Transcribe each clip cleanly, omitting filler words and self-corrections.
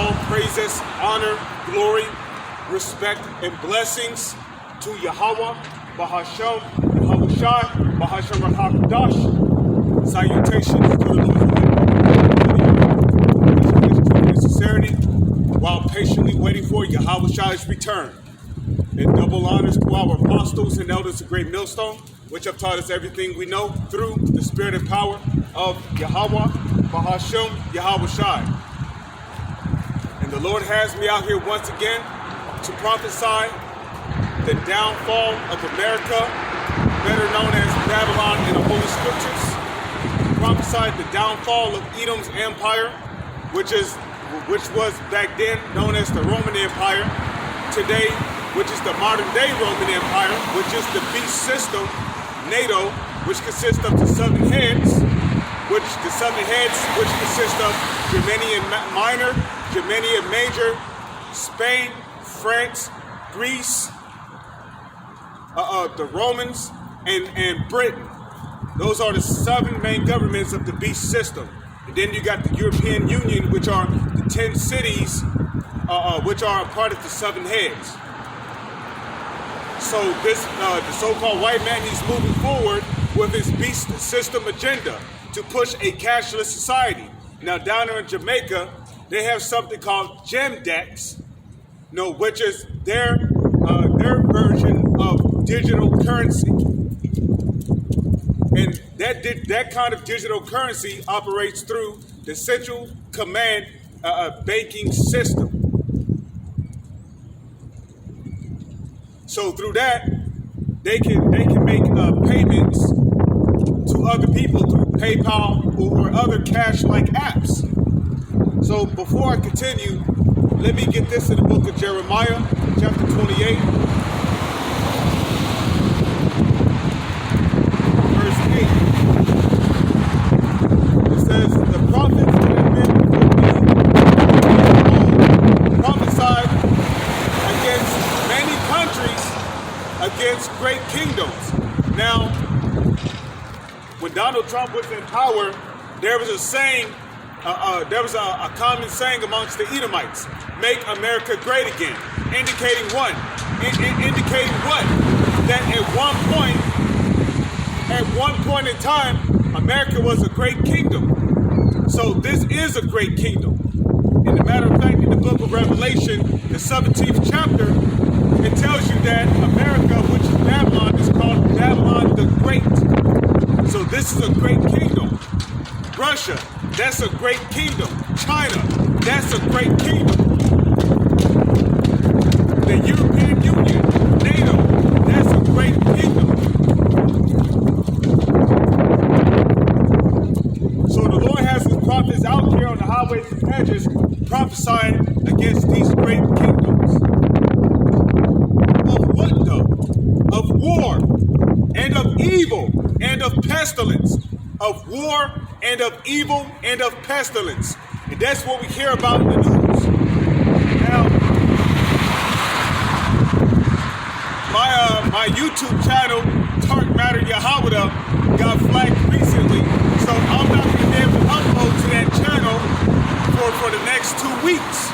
all praises, honor, glory, respect, and blessings to Yahweh, Bahashem, Yahushai, Bahashem Rakakadash. Salutations to the Lord in sincerity, while patiently waiting for Yahushai's return. And double honors to our apostles and elders of Great Millstone, which have taught us everything we know through the spirit and power of Yahweh, Bahashem, Yahushai. And the Lord has me out here once again to prophesy the downfall of America, better known as Babylon in the Holy Scriptures. Prophesied the downfall of Edom's empire, which was back then known as the Roman Empire. Today, which is the modern day Roman Empire, which is the beast system, NATO, which consists of the seven heads, which consist of Germany Minor, Germany Major, Spain, France, Greece, the Romans, and Britain. Those are the seven main governments of the beast system. And then you got the European Union, which are the 10 cities, which are a part of the seven heads. So this, the so-called white man, he's moving forward with his beast system agenda to push a cashless society. Now down there in Jamaica, they have something called Gemdex, which is their version of digital currency. And that kind of digital currency operates through the central command banking system. So through that, they can make payments to other people through PayPal or other cash-like apps. So before I continue, let me get this in the book of Jeremiah, chapter 28, verse 8. It says, "The prophets that have been before me prophesied against many countries, against great kingdoms." Now, when Donald Trump was in power, there was a saying, there was a common saying amongst the Edomites: "Make America great again," indicating what? That at one point in time, America was a great kingdom. So this is a great kingdom. And a matter of fact, in the book of Revelation, the 17th chapter, it tells you that America, which is Babylon, is called Babylon the Great. So this is a great kingdom. Russia, that's a great kingdom. China, that's a great kingdom. The European Union, NATO, that's a great kingdom. So the Lord has his prophets out here on the highways and hedges prophesying against these great kingdoms. Of what though? Of war, and of evil, and of pestilence. Of war, and of evil, and of pestilence. And that's what we hear about in the news. Now, my YouTube channel, Tark Matter Yahweh, got flagged recently, so I'm not going to be able to upload to that channel for the next 2 weeks.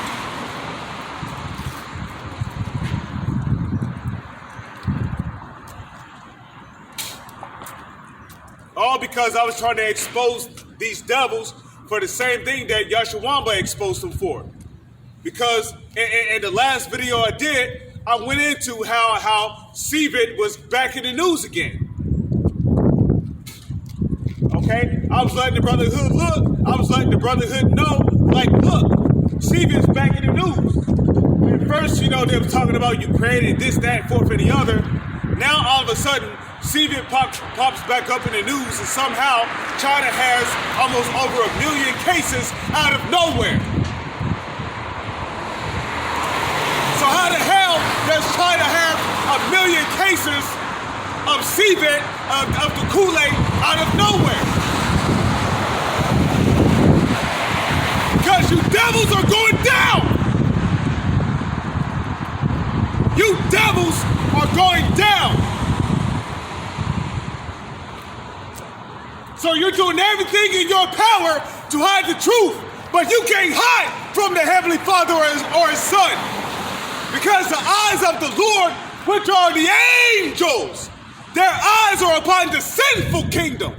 All because I was trying to expose these devils for the same thing that Yahshua exposed them for. Because in the last video I did, I went into how CVIT was back in the news again. Okay? I was letting the Brotherhood look. I was letting the Brotherhood know, like, look, CVIT's back in the news. At first, they were talking about Ukraine and this, that, fourth, and the other. Now, all of a sudden, CVIT pops back up in the news, and somehow China has almost over 1 million cases out of nowhere. So how the hell does China have 1 million cases of CVIT, of the Kool-Aid, out of nowhere? Because you devils are going down! You devils are going down! So you're doing everything in your power to hide the truth, but you can't hide from the Heavenly Father or his Son. Because the eyes of the Lord, which are the angels, their eyes are upon the sinful kingdom.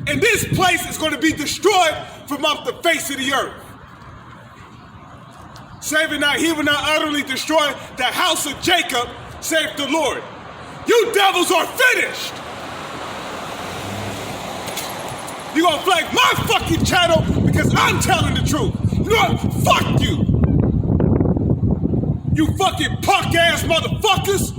And this place is going to be destroyed from off the face of the earth. Saving not, he will not utterly destroy the house of Jacob, saith the Lord. You devils are finished. You're going to flag my fucking channel because I'm telling the truth. You know what? Fuck you. You fucking punk ass motherfuckers.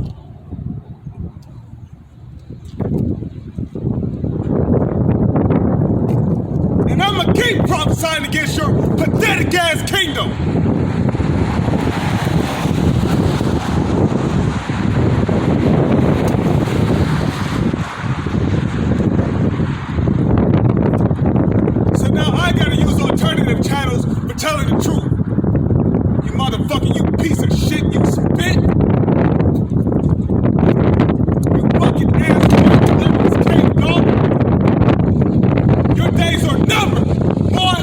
And I'm a king prophesying against your pathetic ass kingdom. Channels for telling the truth. You motherfucker, you piece of shit, you spit. You fucking asshole, this can't go. Your days are numbered, boy.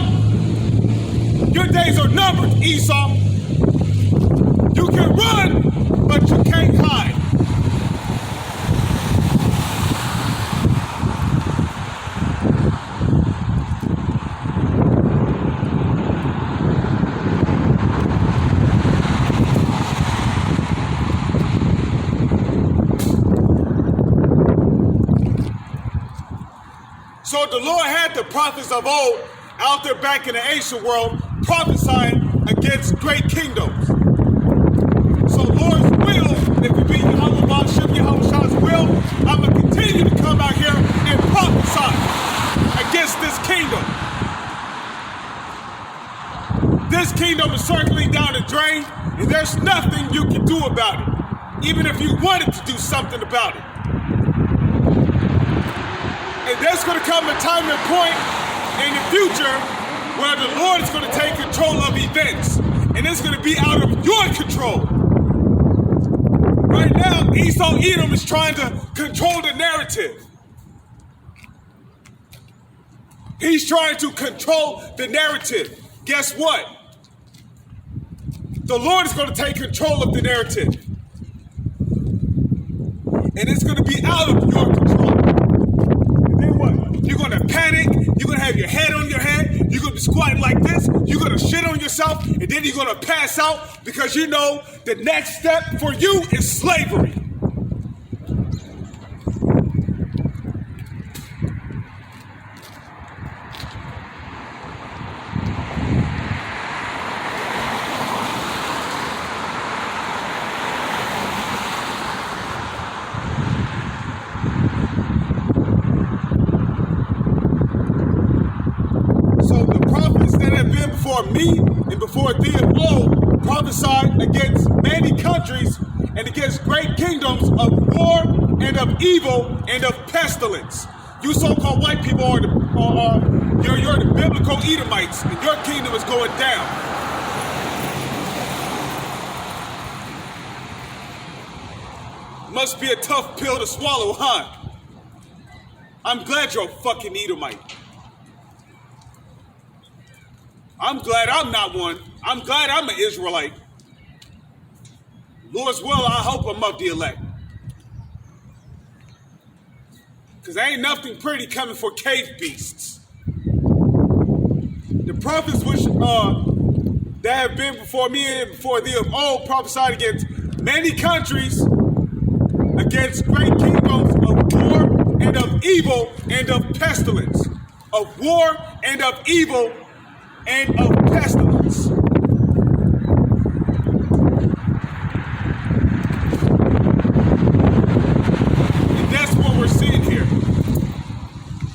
Your days are numbered, Esau. You can run, but you can't hide. So the Lord had the prophets of old out there back in the ancient world prophesying against great kingdoms. So Lord's will, if it be Yahweh's will, I'm going to continue to come out here and prophesy against this kingdom. This kingdom is circling down the drain, and there's nothing you can do about it, even if you wanted to do something about it. And there's going to come a time and point in the future where the Lord is going to take control of events. And it's going to be out of your control. Right now, Esau Edom is trying to control the narrative. He's trying to control the narrative. Guess what? The Lord is going to take control of the narrative. And it's going to be out of your control. You're going to panic, you're going to have your head on your head, you're going to be squatting like this, you're going to shit on yourself, and then you're going to pass out because you know the next step for you is slavery. Before me and before thee of old prophesied against many countries and against great kingdoms of war and of evil and of pestilence. You so-called white people are you're the biblical Edomites, and your kingdom is going down. Must be a tough pill to swallow, huh? I'm glad you're a fucking Edomite. I'm glad I'm not one. I'm glad I'm an Israelite. Lord's will, I hope I'm of the elect. Because there ain't nothing pretty coming for cave beasts. The prophets which that have been before me and before thee of old prophesied against many countries, against great kingdoms of war and of evil and of pestilence. Of war and of evil and of pestilence. And that's what we're seeing here.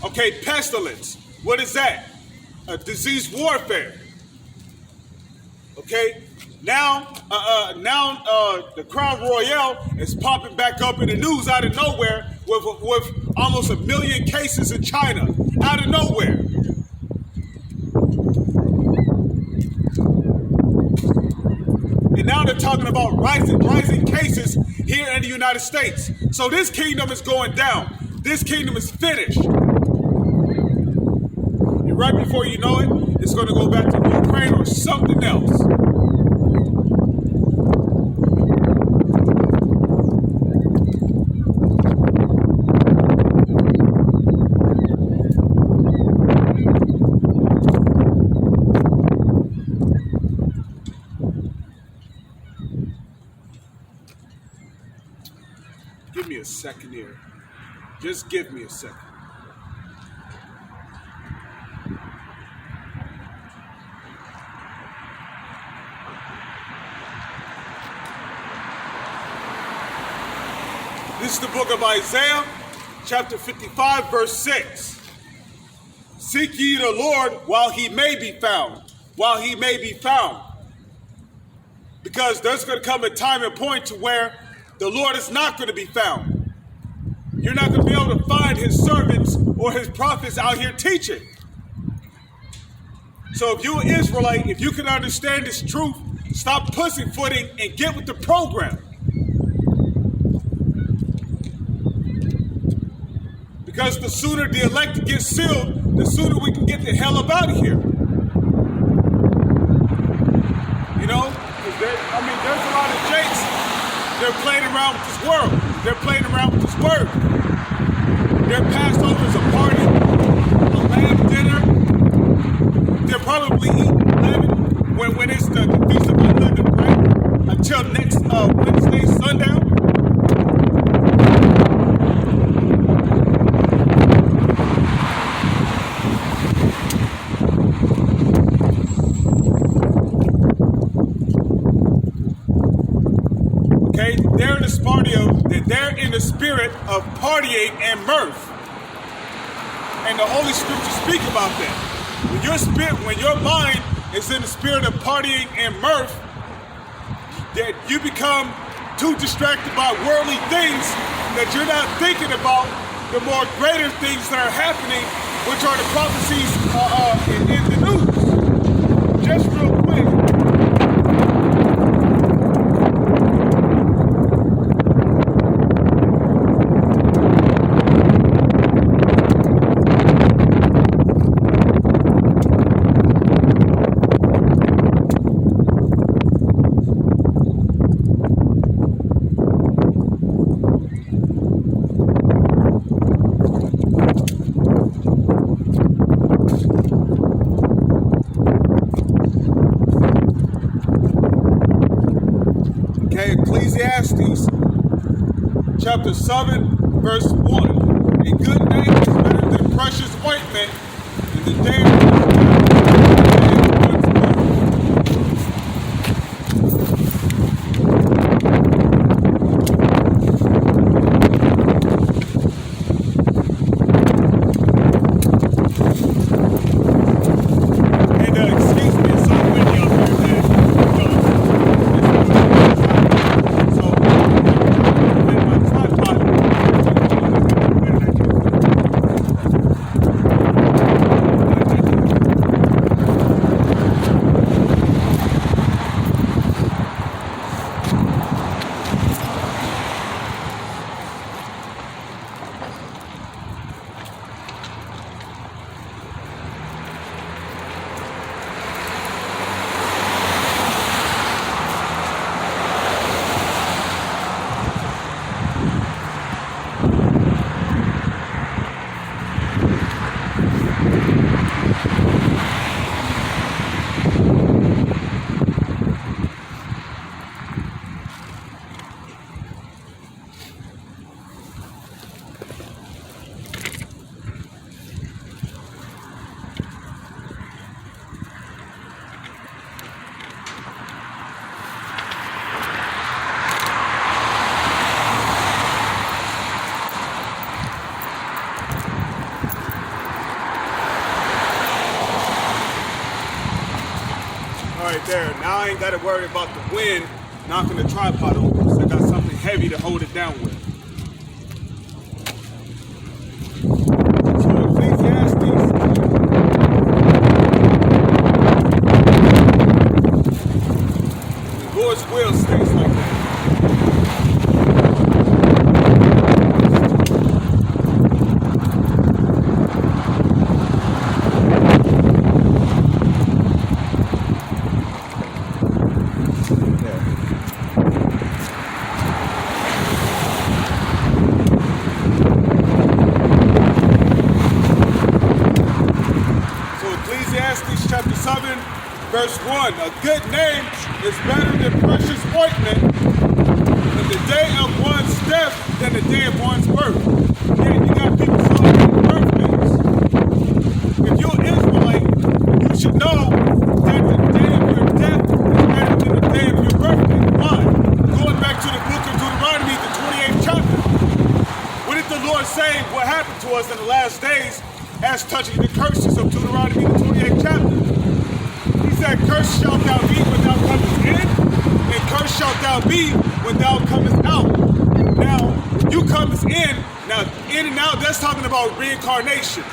Okay, pestilence. What is that? A disease warfare. Okay, now the Crown Royale is popping back up in the news out of nowhere with almost 1 million cases in China out of nowhere. And now they're talking about rising cases here in the United States. So this kingdom is going down. This kingdom is finished. And right before you know it, it's going to go back to Ukraine or something else. Give me a second here. Just give me a second. This is the book of Isaiah, chapter 55, verse 6. Seek ye the Lord while he may be found. While he may be found. Because there's going to come a time and point to where the Lord is not going to be found. You're not going to be able to find his servants or his prophets out here teaching. So if you're an Israelite, if you can understand this truth, stop pussyfooting and get with the program. Because the sooner the elect gets sealed, the sooner we can get the hell up out of here. You know? There's a lot of jakes. They're playing around with this world. They're playing around with this word. Their Passover is a party, a lamb dinner. They're probably eating leaven when it's the Feast of Unleavened Bread until next Wednesday, sundown. They're in the spirit of partying and mirth. And the Holy Scriptures speak about that. When your mind is in the spirit of partying and mirth, that you become too distracted by worldly things that you're not thinking about the more greater things that are happening, which are the prophecies in the news. Just real quick. Ecclesiastes chapter 7, verse 1. A good name is better than precious ointment, and the day of there. Now I ain't got to worry about the wind knocking the tripod over because I got something heavy to hold it down with. So Ecclesiastes, the Lord's will stays like that. Verse 1, a good name is better than precious ointment in the day of one's death than the day of one's birth. Yeah, you got people celebrating birthdays. If you're an Israelite, you should know that the day of your death is better than the day of your birthday. Why? Going back to the book of Deuteronomy, the 28th chapter. What did the Lord say what happened to us in the last days as touching the curses of Deuteronomy, the 28th chapter? He said, cursed shalt thou be when thou comest in, and cursed shalt thou be when thou comest out. Now, you comest in, now in and out, that's talking about reincarnation.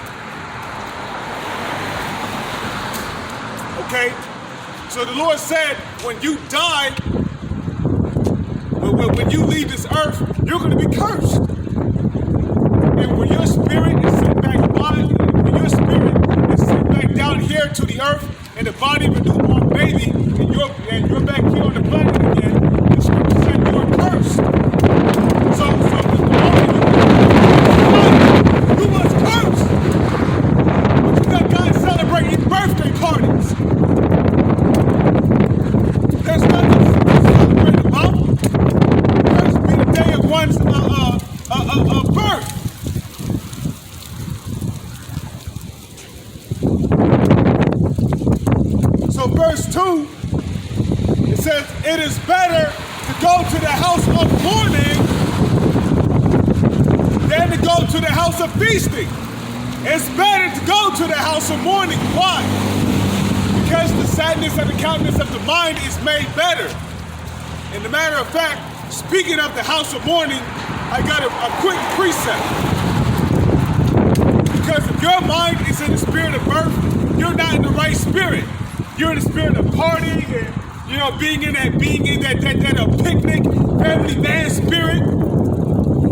Okay? So the Lord said, when you die, when you leave this earth, you're going to be cursed. And when your spirit is sent back, when your spirit is sent back down here to the earth, and the body of a newborn baby, and you're back here on the planet again, the scripture said you are cursed. So the moment you was cursed. But you got guys celebrating birthday parties. There's nothing to celebrate about. Cursed be the day of one's birth. So verse 2, it says, it is better to go to the house of mourning than to go to the house of feasting. It's better to go to the house of mourning. Why? Because the sadness and the countenance of the mind is made better. And a matter of fact, speaking of the house of mourning, I got a quick precept. Because if your mind is in the spirit of birth, you're not in the right spirit. You're in the spirit of partying and, being in that picnic, family man spirit.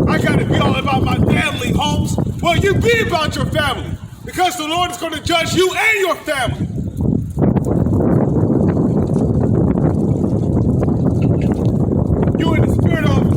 I gotta be all about my family, homes. Well, you be about your family, because the Lord is going to judge you and your family. You're in the spirit of,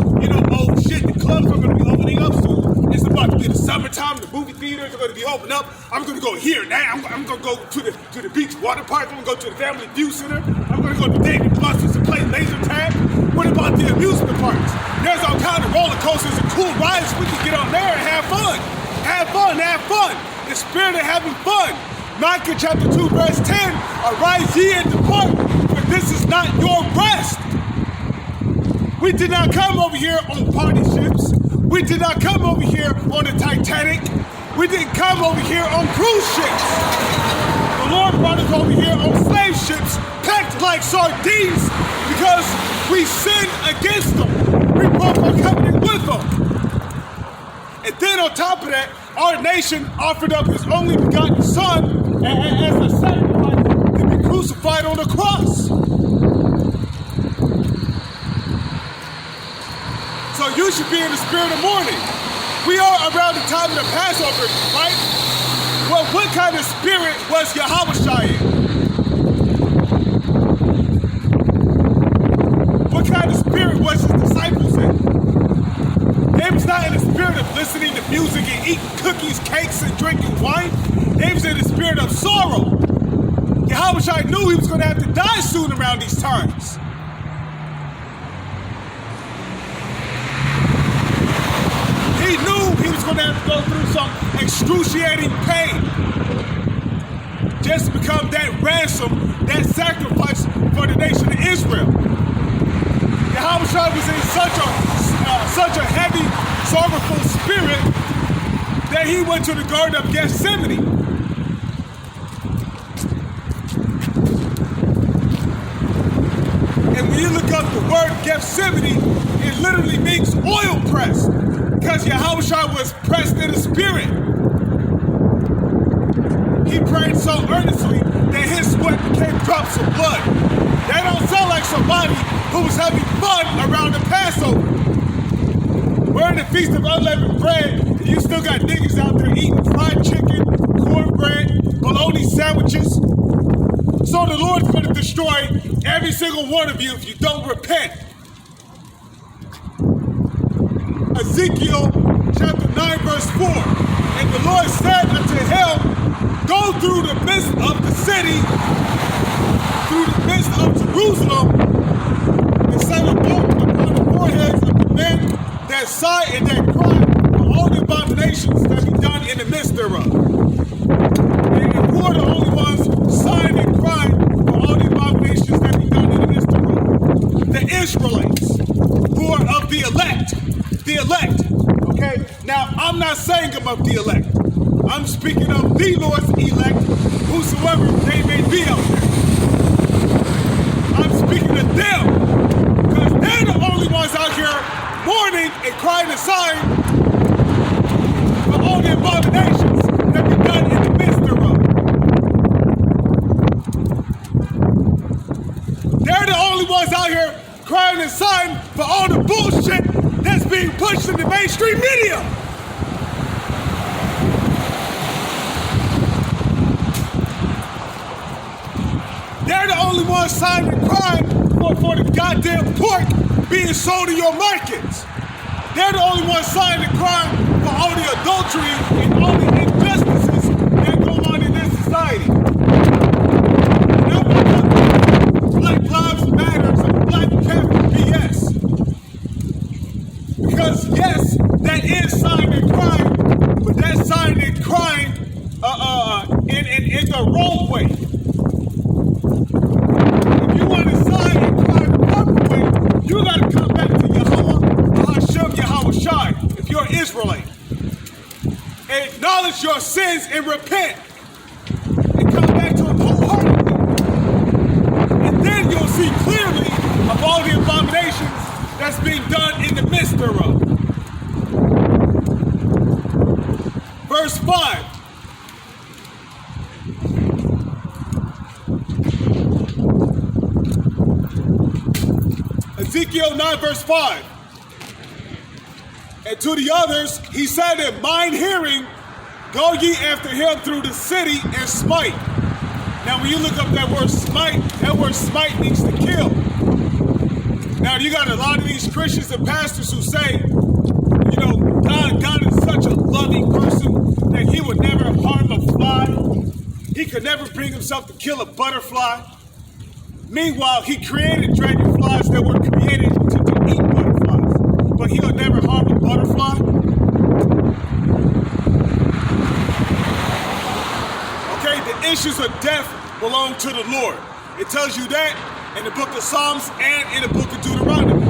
oh shit, the clubs are going to be opening up soon. It's about to be the summertime, the movie theaters are going to be opening up. I'm going to go here now. I'm going to go to the beach water park. I'm going to go to the Family View Center. I'm going to go to David Buster's and play laser tag. What about the amusement parks? There's all kinds of roller coasters and cool rides. We can get on there and have fun. Have fun, have fun. The spirit of having fun. Micah chapter 2, verse 10. Arise ye and depart, for this is not your rest. We did not come over here on party ships. We did not come over here on the Titanic. We didn't come over here on cruise ships. The Lord brought us over here on slave ships, packed like sardines, because we sinned against them. We broke our covenant with them. And then on top of that, our nation offered up his only begotten son as a sacrifice to be crucified on the cross. So you should be in the spirit of mourning. We are around the time of the Passover, right? Well, what kind of spirit was Yahweh in? What kind of spirit was his disciples in? They was not in the spirit of listening to music and eating cookies, cakes, and drinking wine. They was in the spirit of sorrow. Yahweh knew he was going to have to die soon around these times. He knew he was going to have to go through some excruciating pain just to become that ransom, that sacrifice for the nation of Israel. Yahweh was in such a heavy, sorrowful spirit that he went to the Garden of Gethsemane. And when you look up the word Gethsemane, it literally means oil press. Because Yahweh was pressed in the spirit. He prayed so earnestly that his sweat became drops of blood. That don't sound like somebody who was having fun around the Passover. We're in the Feast of Unleavened Bread, and you still got niggas out there eating fried chicken, cornbread, bologna sandwiches. So the Lord's going to destroy every single one of you if you don't repent. Ezekiel chapter 9 verse 4. And the Lord said unto him, go through the midst of the city through the midst of Jerusalem, and set a bolt upon the foreheads of the men that sigh and that cry for all the abominations that be done in the midst thereof. And who are the only ones sighing and crying for all the abominations that be done in the midst thereof? The Israelites, who are of the elect. The elect. Okay? Now, I'm not saying I'm of the elect. I'm speaking of the Lord's elect, whosoever they may be out there. I'm speaking of them, because they're the only ones out here mourning and crying and sighing for all the abominations that be done in the midst thereof. They're the only ones out here crying and sighing for all the bullshit that's being pushed in the mainstream media. They're the only ones sighing and crying for the goddamn pork being sold in your markets. They're the only ones sighing and crying for all the adultery and all the injustices that go on in this society. Now we're talking Black Lives Matter and Black Panther BS. Because yes, that is sighing and crying, but that's sighing and crying in the wrong way. You gotta come back to Yahweh, if you're an Israelite. And acknowledge your sins and repent. And come back to Him wholeheartedly. And then you'll see clearly of all the abominations that's being done in the midst thereof. Verse 5. Ezekiel 9 verse 5. And to the others he said, in mine hearing, go ye after him through the city and smite. Now when you look up that word smite means to kill. Now you got a lot of these Christians and pastors who say, you know, God is such a loving person that He would never harm a fly. He could never bring Himself to kill a butterfly. Meanwhile, He created dragonflies that were created to eat butterflies. But He'll never harm a butterfly. Okay, the issues of death belong to the Lord. It tells you that in the book of Psalms and in the book of Deuteronomy.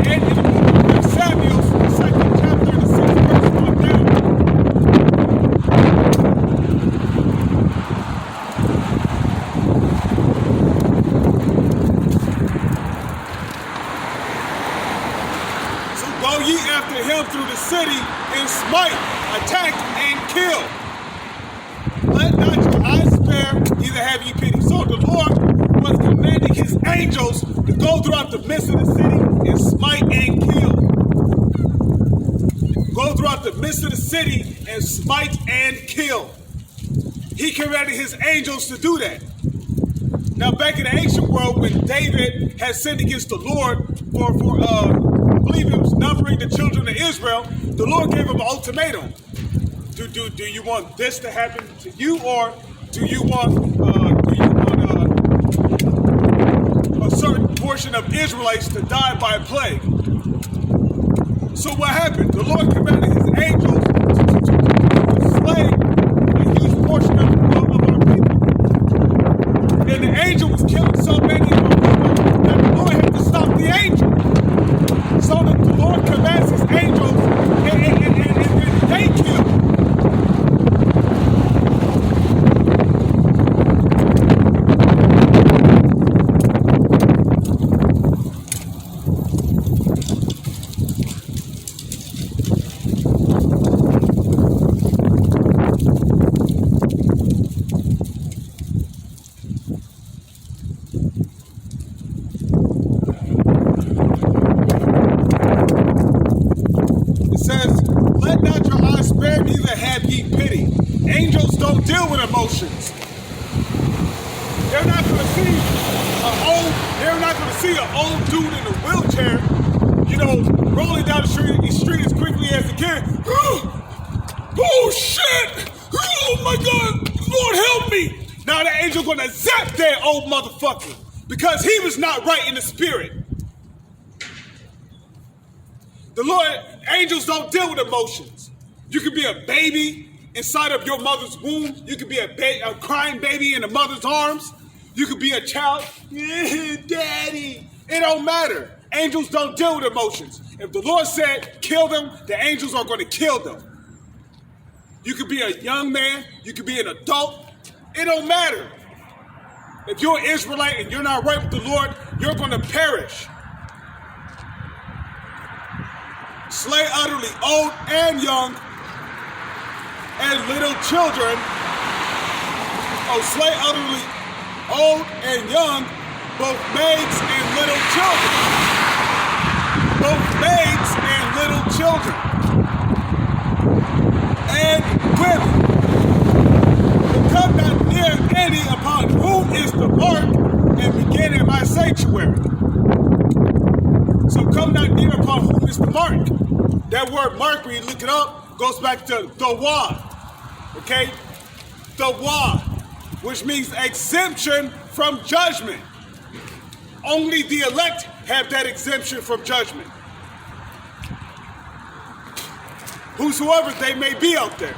And in the book of Samuel, the second chapter, the 6th verse on down. Go ye after him through the city and smite, attack, and kill. Let not your eyes spare, neither have ye pity. So the Lord was commanding His angels to go throughout the midst of the city and smite and kill. Go throughout the midst of the city and smite and kill. He commanded His angels to do that. Now back in the ancient world, when David had sinned against the Lord for I believe it was numbering the children of Israel, the Lord gave him an ultimatum. Do you want this to happen to you, or do you want a certain portion of Israelites to die by a plague? So what happened? The Lord commanded His angels to slay a huge portion of our people. And the angel was killing so many of our people that the Lord had to stop the angel. So that the Lord commands His angels and they kill. Emotions. They're not going to see an old dude in a wheelchair, you know, rolling down the street as quickly as he can. Oh shit! Oh my God! Lord help me! Now the angel gonna zap that old motherfucker because he was not right in the spirit. The Lord, angels don't deal with emotions. You could be a baby inside of your mother's womb. You could be a crying baby in a mother's arms. You could be a child. Yeah, daddy. It don't matter. Angels don't deal with emotions. If the Lord said kill them, the angels are going to kill them. You could be a young man. You could be an adult. It don't matter. If you're an Israelite and you're not right with the Lord, you're going to perish. Slay utterly old and young and little children. Oh, slay utterly old and young, both maids and little children. Both maids and little children. And women. But come not near any upon whom is the mark and begin in my sanctuary. So come not near upon whom is the mark. That word mark, when you look it up, goes back to dawad. Okay? Dawad, which means exemption from judgment. Only the elect have that exemption from judgment. Whosoever they may be out there.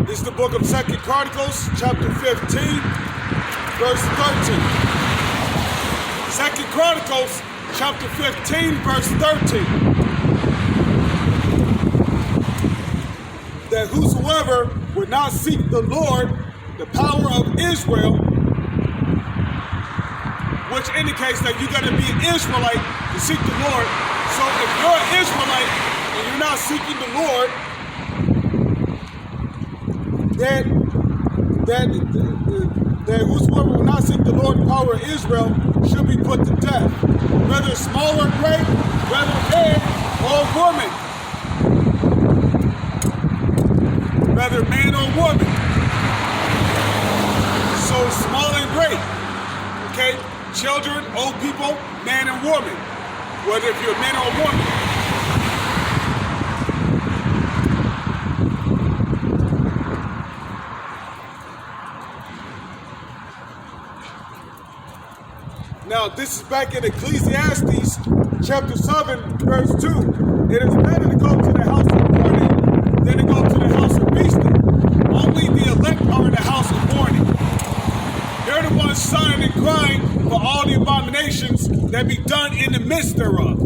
This is the book of 2 Chronicles, chapter 15, verse 13. 2 Chronicles, chapter 15, verse 13. That whosoever would not seek the Lord, the power of Israel, which indicates that you got to be an Israelite to seek the Lord. So if you're an Israelite and you're not seeking the Lord, that whosoever will not seek the Lord, the power of Israel, should be put to death, whether small or great, whether man or woman, whether man or woman. So small and great, okay? Children, old people, man and woman, whether if you're a man or a woman. Now, this is back in Ecclesiastes, chapter 7, verse 2. It is better to go to the house of mourning than to go to the house of feasting. Only the elect are in the house of mourning. They're the ones sighing and crying for all the abominations that be done in the midst thereof.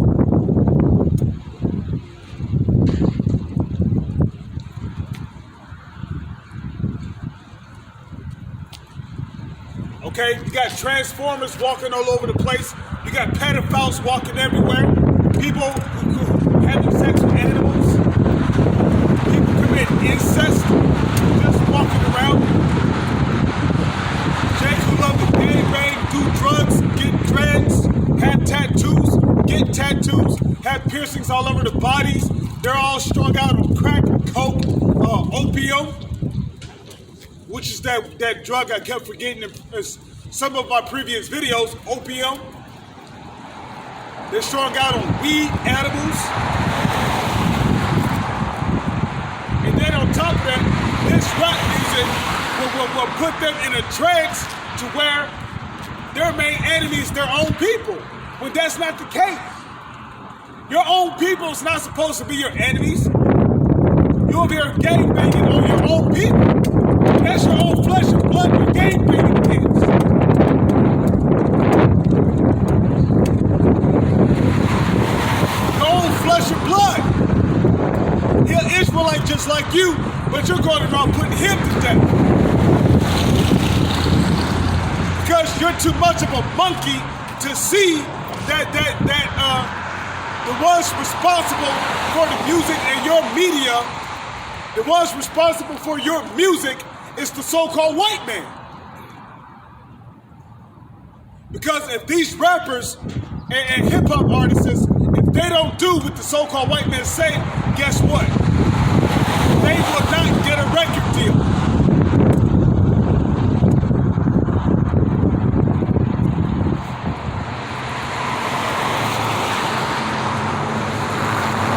Okay, you got transformers walking all over the place. You got pedophiles walking everywhere. People who having sex with animals. People commit incest, just walking around. Jake who love to gang bang, do drugs, get dreads, have tattoos, get tattoos, have piercings all over the bodies. They're all strung out on crack, coke, opium, which is that drug I kept forgetting in some of my previous videos, opium. They're strung out on weed, edibles. And then on top of that, this rap music will put them in a trance to where their main enemy is their own people. When that's not the case. Your own people is not supposed to be your enemies. You're over here gangbanging on your own people. That's your own flesh and blood you're gangbanging against. just like you, but you're going around putting him to death. Because you're too much of a monkey to see that the ones responsible for the music and your media, the ones responsible for your music is the so-called white man. Because if these rappers and hip-hop artists, if they don't do what the so-called white men say, guess what? They will not get a record deal.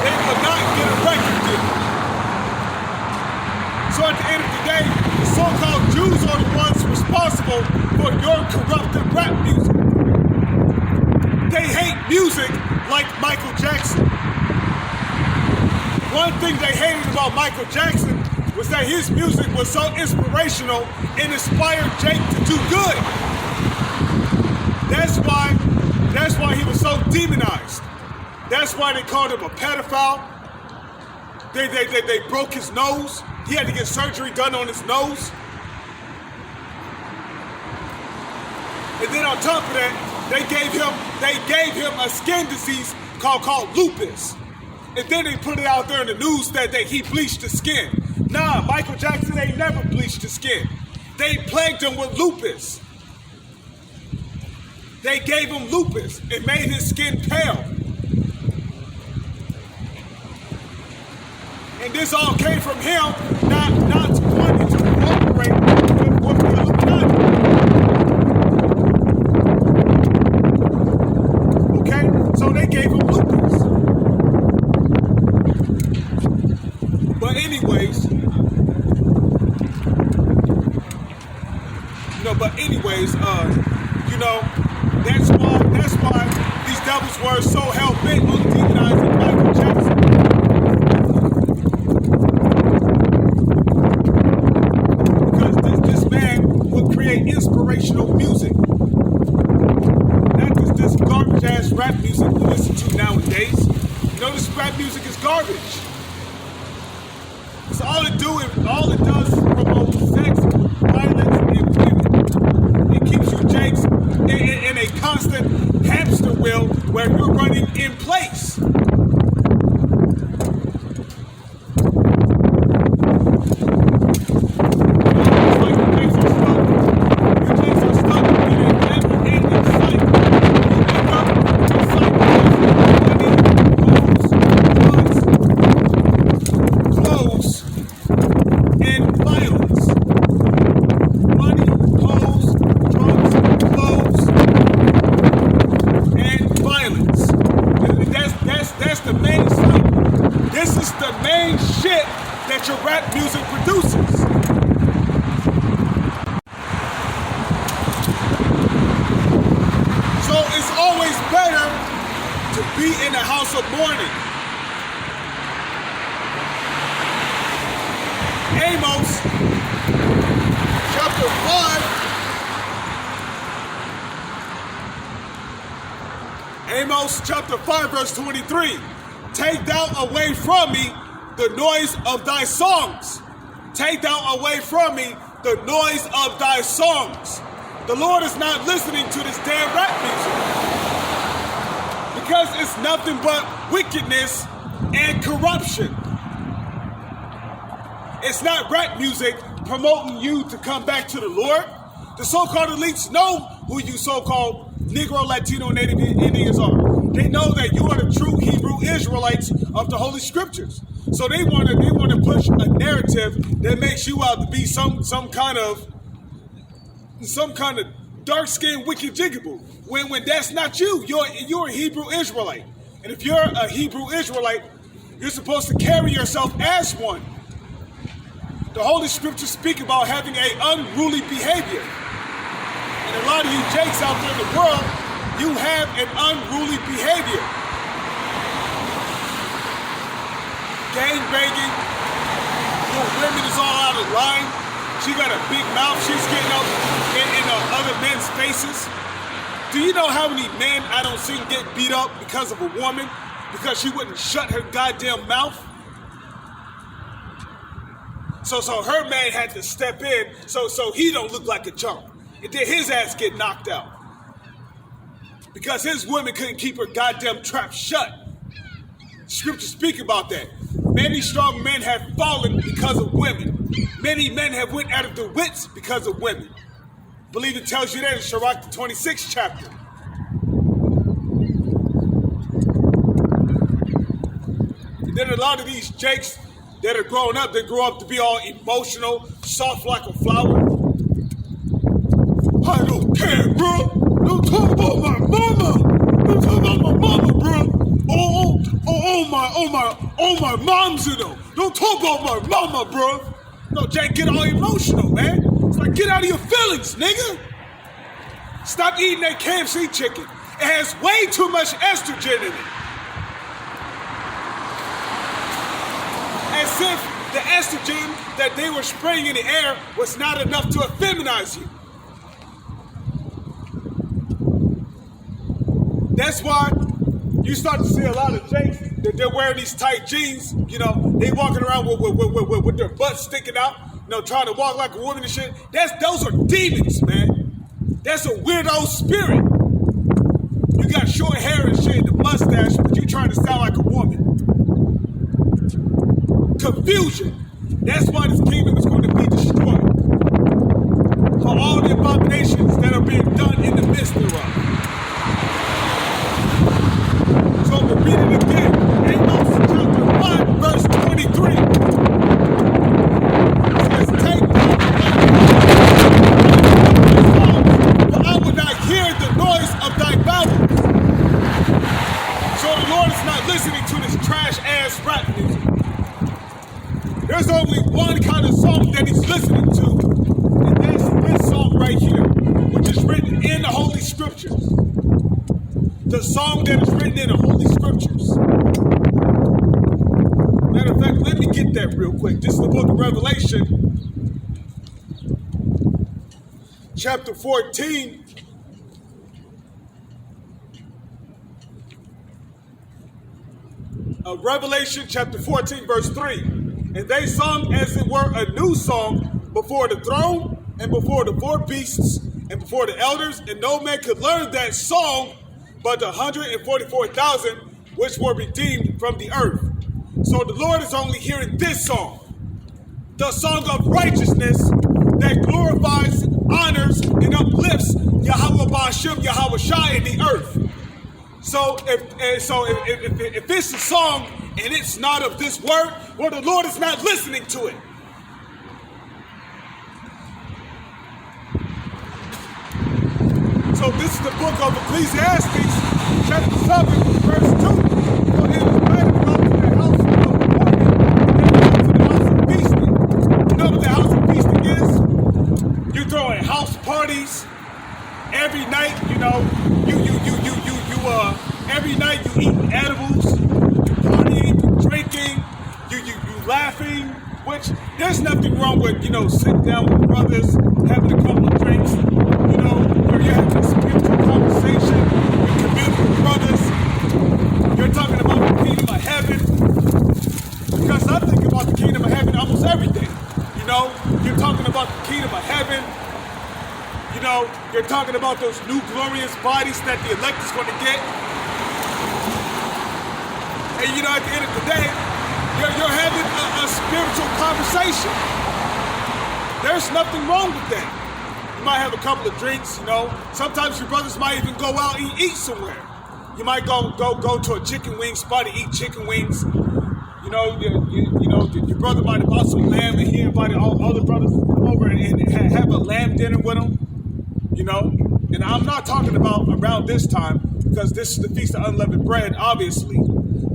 They will not get a record deal. So at the end of the day, the so-called Jews are the ones responsible for your corrupted rap music. They hate music like Michael Jackson. One thing they hated about Michael Jackson was that his music was so inspirational and inspired Jake to do good. That's why he was so demonized. That's why they called him a pedophile. They broke his nose. He had to get surgery done on his nose. And then on top of that, they gave him a skin disease called lupus. And then they put it out there in the news that he bleached his skin. Nah, Michael Jackson ain't never bleached his skin. They plagued him with lupus. They gave him lupus. It made his skin pale. And this all came from him not wanting to cooperate with the Illuminati. Okay? So they gave him lupus. But anyways, that's why these devils were so hell-bent on demonizing Michael Jackson. Because this man would create inspirational music. Not this garbage-ass rap music we listen to nowadays. You know, this rap music is garbage. So all it does is promote sex, violence, and women. It keeps you jakes in a constant hamster wheel where you're running in place. That your rap music produces. So it's always better to be in a house of mourning. Amos chapter 5. Amos chapter 5 verse 23. Take thou away from me the noise of thy songs. Take thou away from me the noise of thy songs. The Lord is not listening to this damn rap music. Because it's nothing but wickedness and corruption. It's not rap music promoting you to come back to the Lord. The so-called elites know who you so-called Negro, Latino, Native Indians are. They know that you are the true Hebrew Israelites of the Holy Scriptures. So they want to push a narrative that makes you out to be some kind of dark-skinned wicked jigaboo. When that's not you. You're a Hebrew Israelite. And if you're a Hebrew Israelite, you're supposed to carry yourself as one. The Holy Scriptures speak about having an unruly behavior. And a lot of you jakes out there in the world, you have an unruly behavior. Gang banging, your women is all out of line. She got a big mouth, she's getting up in other men's faces. Do you know how many men I don't see get beat up because of a woman? Because she wouldn't shut her goddamn mouth? So her man had to step in so he don't look like a chump. And then his ass get knocked out. Because his woman couldn't keep her goddamn trap shut. Scriptures speak about that. Many strong men have fallen because of women. Many men have went out of their wits because of women. I believe it tells you that in Sirach, the 26th chapter. And then a lot of these jakes that are growing up, they grow up to be all emotional, soft like a flower. I don't care, bro. Don't talk about my mama. Don't talk about my mama, bro. Oh my mom's in them. Don't talk about my mama, bro. No, Jake, get all emotional, man. It's like, get out of your feelings, nigga. Stop eating that KFC chicken. It has way too much estrogen in it. As if the estrogen that they were spraying in the air was not enough to effeminize you. That's why you start to see a lot of jakes that they're wearing these tight jeans. You know, they walking around with their butts sticking out, you know, trying to walk like a woman and shit. Those are demons, man. That's a weirdo spirit. You got short hair and shit, the mustache, but you trying to sound like a woman. Confusion. That's why this kingdom is going to be destroyed. For all the abominations that are being done in the midst thereof. So I'm going to read it again. Amos chapter 1, verse 23. It says, take for I will not hear the noise of thy bowels. So the Lord is not listening to this trash ass rap music. There's only one kind of song that he's listening to, and that's this song right here, which is written in the Holy Scriptures. The song that is written in the Holy Scriptures. Matter of fact, let me get that real quick. This is the book of Revelation, chapter 14. Revelation chapter 14, verse 3. And they sung as it were a new song before the throne and before the four beasts and before the elders, and no man could learn that song but the 144,000 which were redeemed from the earth. So the Lord is only hearing this song, the song of righteousness that glorifies, honors, and uplifts Yahweh Ba'ashem, Yahweh Shai in the earth. So if it's a song and it's not of this word, well, the Lord is not listening to it. So this is the book of Ecclesiastes, chapter 7, verse 2. For it is better to go to the house of mourning than to the house of feasting. You know what the house of feasting is? You're throwing house parties every night. You know, every night you eating edibles, you partying, you drinking, you laughing. Which there's nothing wrong with, you know, sitting down with brothers, having a couple of drinks, you know, where you're having a spiritual conversation, you're communing with brothers, you're talking about the kingdom of heaven. Because I think about the kingdom of heaven almost every day. You know, you're talking about the kingdom of heaven. You know, you're talking about those new glorious bodies that the elect is going to get. And you know, at the end of the day, you're having a spiritual conversation. There's nothing wrong with that. You might have a couple of drinks, you know. Sometimes your brothers might even go out and eat somewhere. You might go to a chicken wing spot and eat chicken wings. You know, your brother might have bought some lamb and he invited all other brothers to come over and have a lamb dinner with him. You know, and I'm not talking about around this time because this is the Feast of Unleavened Bread, obviously.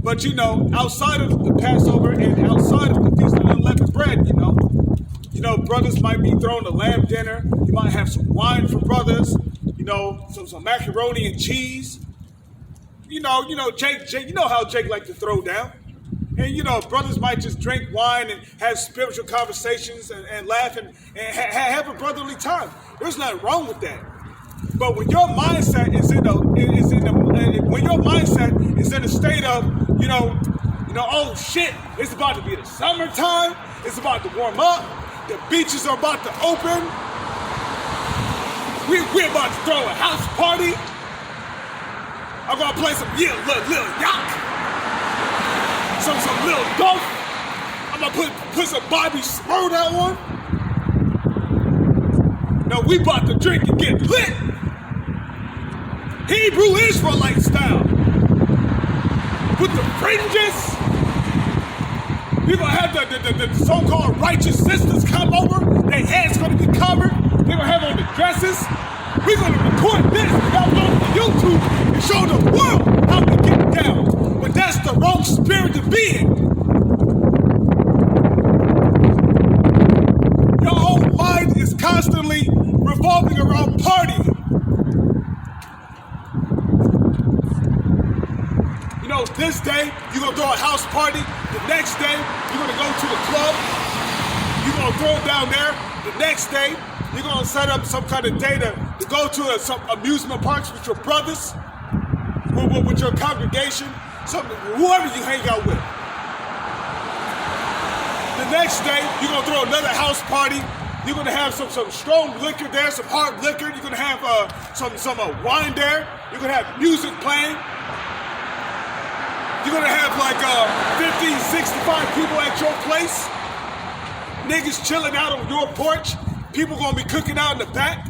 But, you know, outside of the Passover and outside of the Feast of Unleavened Bread, you know, brothers might be throwing a lamb dinner. You might have some wine for brothers, you know, some macaroni and cheese. You know, Jake, you know how Jake like to throw down. And, you know, brothers might just drink wine and have spiritual conversations and laugh and have a brotherly time. There's nothing wrong with that. But when your mindset is in a state of, you know, You know, oh shit, it's about to be the summertime. It's about to warm up. The beaches are about to open. We're about to throw a house party. I'm gonna play some little yacht. Some little golf. I'm gonna put some Bobby Smurda on. Now we about to drink and get lit. Hebrew Israelite style. With the fringes. We're gonna have the so-called righteous sisters come over. Their heads gonna be covered. They're gonna have on the dresses. We're gonna record this and upload it to YouTube and show the world how we get down. But that's the wrong spirit to be in. Your whole mind is constantly revolving around partying. You know, this day you're gonna throw a house party. The next day you're gonna go to the club. You're gonna throw it down there. The next day you're gonna set up some kind of day to go to some amusement parks with your brothers, with your congregation, whoever you hang out with. The next day you're gonna throw another house party. You're gonna have some strong liquor there, some hard liquor. You're gonna have some wine there. You're gonna have music playing. You're gonna have like 50, 65 people at your place. Niggas chilling out on your porch. People gonna be cooking out in the back.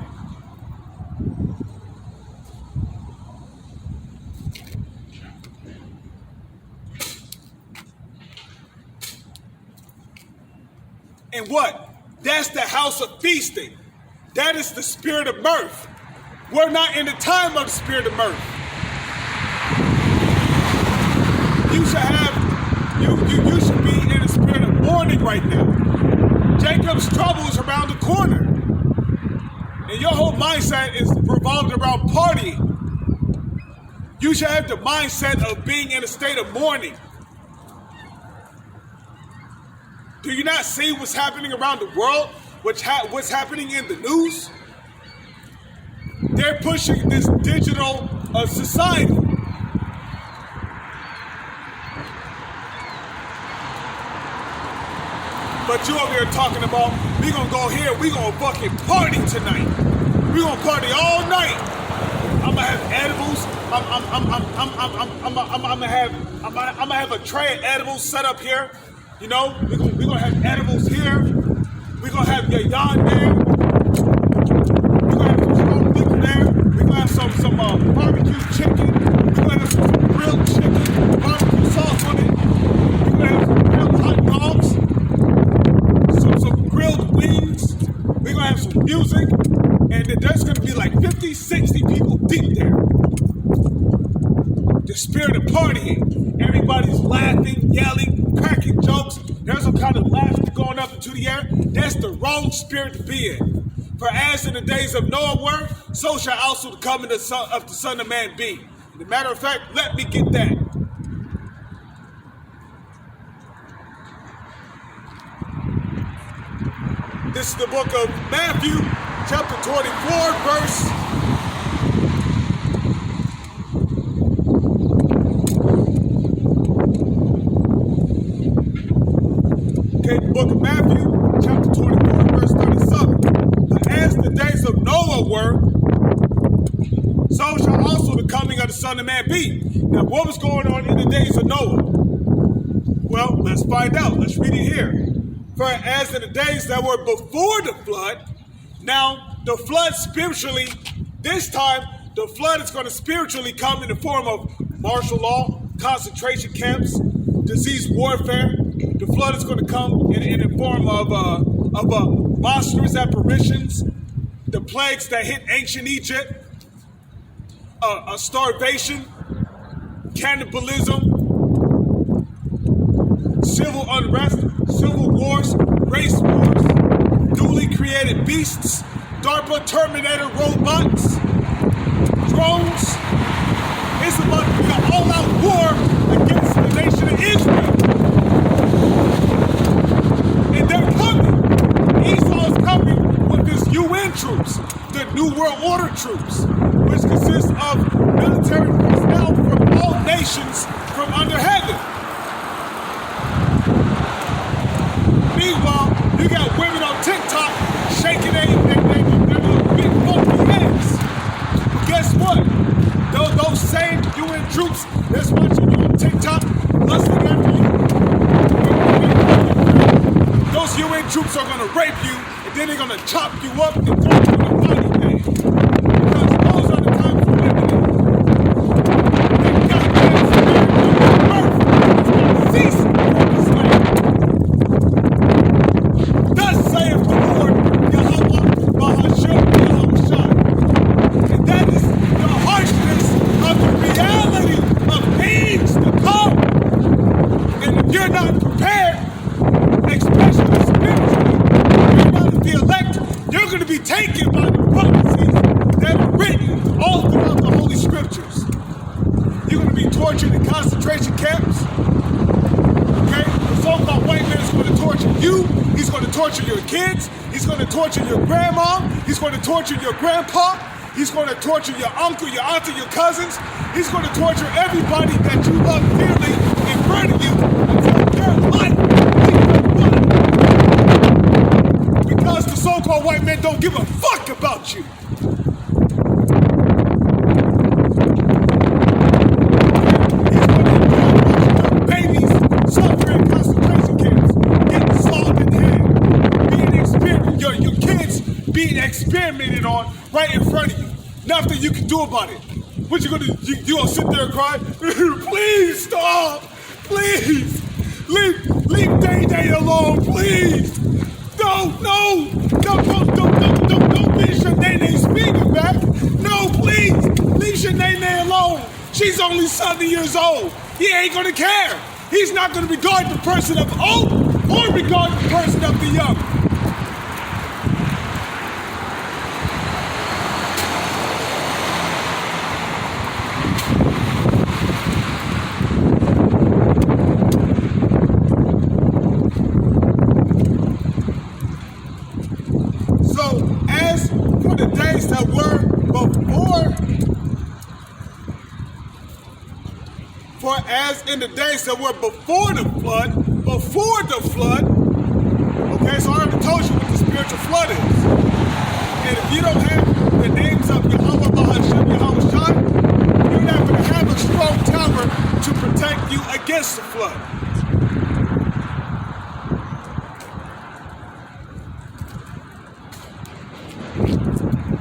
And what? That's the house of feasting. That is the spirit of mirth. We're not in the time of the spirit of mirth. You should be in the spirit of mourning right now. Jacob's trouble is around the corner. And your whole mindset is revolved around partying. You should have the mindset of being in a state of mourning. Do you not see what's happening around the world? What's happening in the news? They're pushing this digital society. But you over here talking about, we gonna go here, we gonna fucking party tonight. We gonna party all night. I'm gonna have edibles. I'm gonna have a tray of edibles set up here. You know, we gonna have edibles here. We gonna have your yarn there. We gonna have some strong liquor there. We gonna have some barbecue chicken. We gonna have some grilled chicken, barbecue sauce on it. We gonna have some grilled hot dogs. Some grilled wings. We're gonna have some music, and there's gonna be like 50, 60 people deep there. The spirit of partying. Everybody's laughing, yelling, cracking jokes. There's some kind of laughter going up into the air. That's the wrong spirit to be in. For as in the days of Noah were, so shall also the coming of the Son of Man be. As a matter of fact, let me get that. This is the book of Matthew, chapter 24, verse. Okay, the book of Matthew, chapter 24, verse 37. But as the days of Noah were, so shall also the coming of the Son of Man be. Now, what was going on in the days of Noah? Well, let's find out. Let's read it here. For as in the days that were before the flood, now the flood spiritually, this time the flood is going to spiritually come in the form of martial law, concentration camps, disease warfare. The flood is going to come in the form of monstrous apparitions, the plagues that hit ancient Egypt, starvation, cannibalism, civil unrest, civil wars, race wars, newly created beasts, DARPA Terminator robots, drones. It's about to be an all-out war against the nation of Israel. And they're coming. Esau's coming with his UN troops, the New World Order troops, which consists of military personnel from all nations from under heaven. UN troops are going to rape you, and then they're going to chop you up and throw you in a body bag. Because those are the times we're living in. The goddamn spirit of mirth is going to cease from this land. Thus saith the Lord, Yahweh, Bahashem, Yahweh. And that is the harshness of the reality of things to come. And if you're not prepared, especially spiritually, you're not the elect, you're going to be taken by the prophecies that are written all throughout the Holy Scriptures. You're going to be tortured in concentration camps. Okay? The so-called white man is going to torture you. He's going to torture your kids. He's going to torture your grandma. He's going to torture your grandpa. He's going to torture your uncle, your auntie, your cousins. He's going to torture everybody that you love dearly in front of you until their life leaves. Because the so-called white men don't give a fuck about you. He's going to babies suffering in concentration camps, getting sawed in the head, being experimented, your kids being experimented on right in front of you. Nothing you can do about it. What you gonna do? You gonna sit there and cry? Please stop! Please! Leave Day alone, please! Don't leave Shanae speaking back! No, please! Leave Shanae alone! She's only 70 years old! He ain't gonna care! He's not gonna regard the person of old or regard the person of the young! As in the days that were before the flood, okay, so I already told you what the spiritual flood is. And if you don't have the names of Yahweh, Bahashem, Yahweh Shai, you're not going to have a strong tower to protect you against the flood.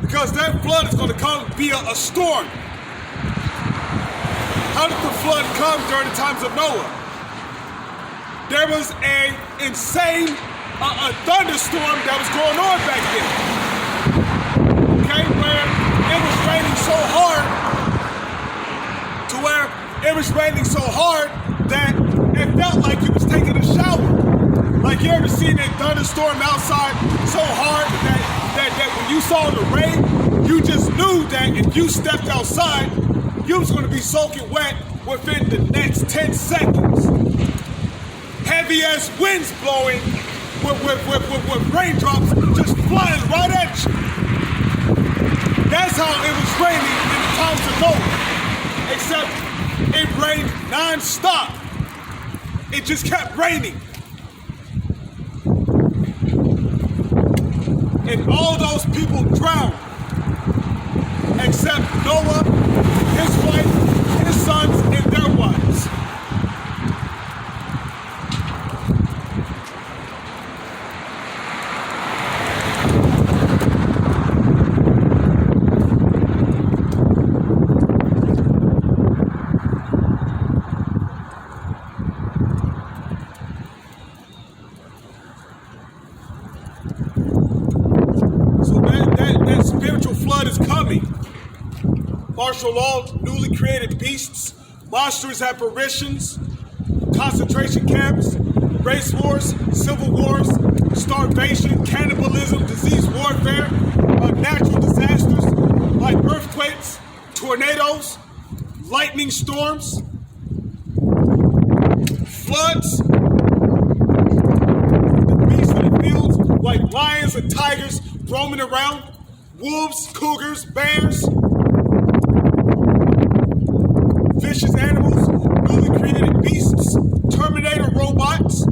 Because that flood is going to come via a storm. How did the flood come during the times of Noah? There was an insane thunderstorm that was going on back then. Okay, where it was raining so hard that it felt like you was taking a shower. Like you ever seen that thunderstorm outside so hard that when you saw the rain, you just knew that if you stepped outside, you was going to be soaking wet within the next 10 seconds. Heavy ass winds blowing with raindrops just flying right at you. That's how it was raining in the times of Noah. Except it rained non-stop. It just kept raining. And all those people drowned. Except Noah, his wife, his sons, and their wives. So that spiritual flood is coming. Martial law, newly created beasts, monstrous apparitions, concentration camps, race wars, civil wars, starvation, cannibalism, disease warfare, natural disasters like earthquakes, tornadoes, lightning storms, floods, the beasts of the fields like lions and tigers roaming around, wolves, cougars, bears, vicious animals, newly created beasts, Terminator robots,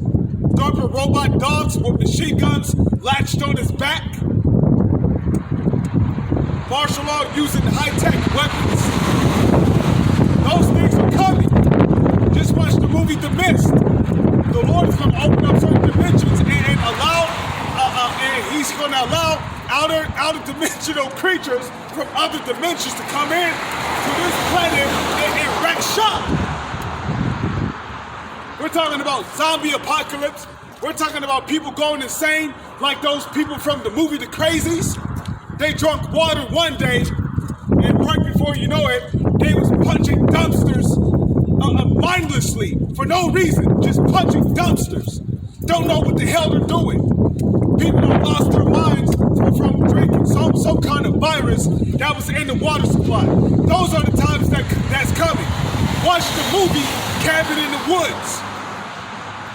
Thumper robot dogs with machine guns latched on his back, martial law using high-tech weapons. Those things are coming. Just watch the movie The Mist. The Lord is going to open up certain dimensions and allow outer dimensional creatures from other dimensions to come in to this planet and wreck shop. We're talking about zombie apocalypse. We're talking about people going insane like those people from the movie The Crazies. They drunk water one day, and right before you know it, they was punching dumpsters mindlessly for no reason, just punching dumpsters. Don't know what the hell they're doing. People have lost their minds from drinking some kind of virus that was in the water supply. Those are the times that's coming. Watch the movie Cabin in the Woods.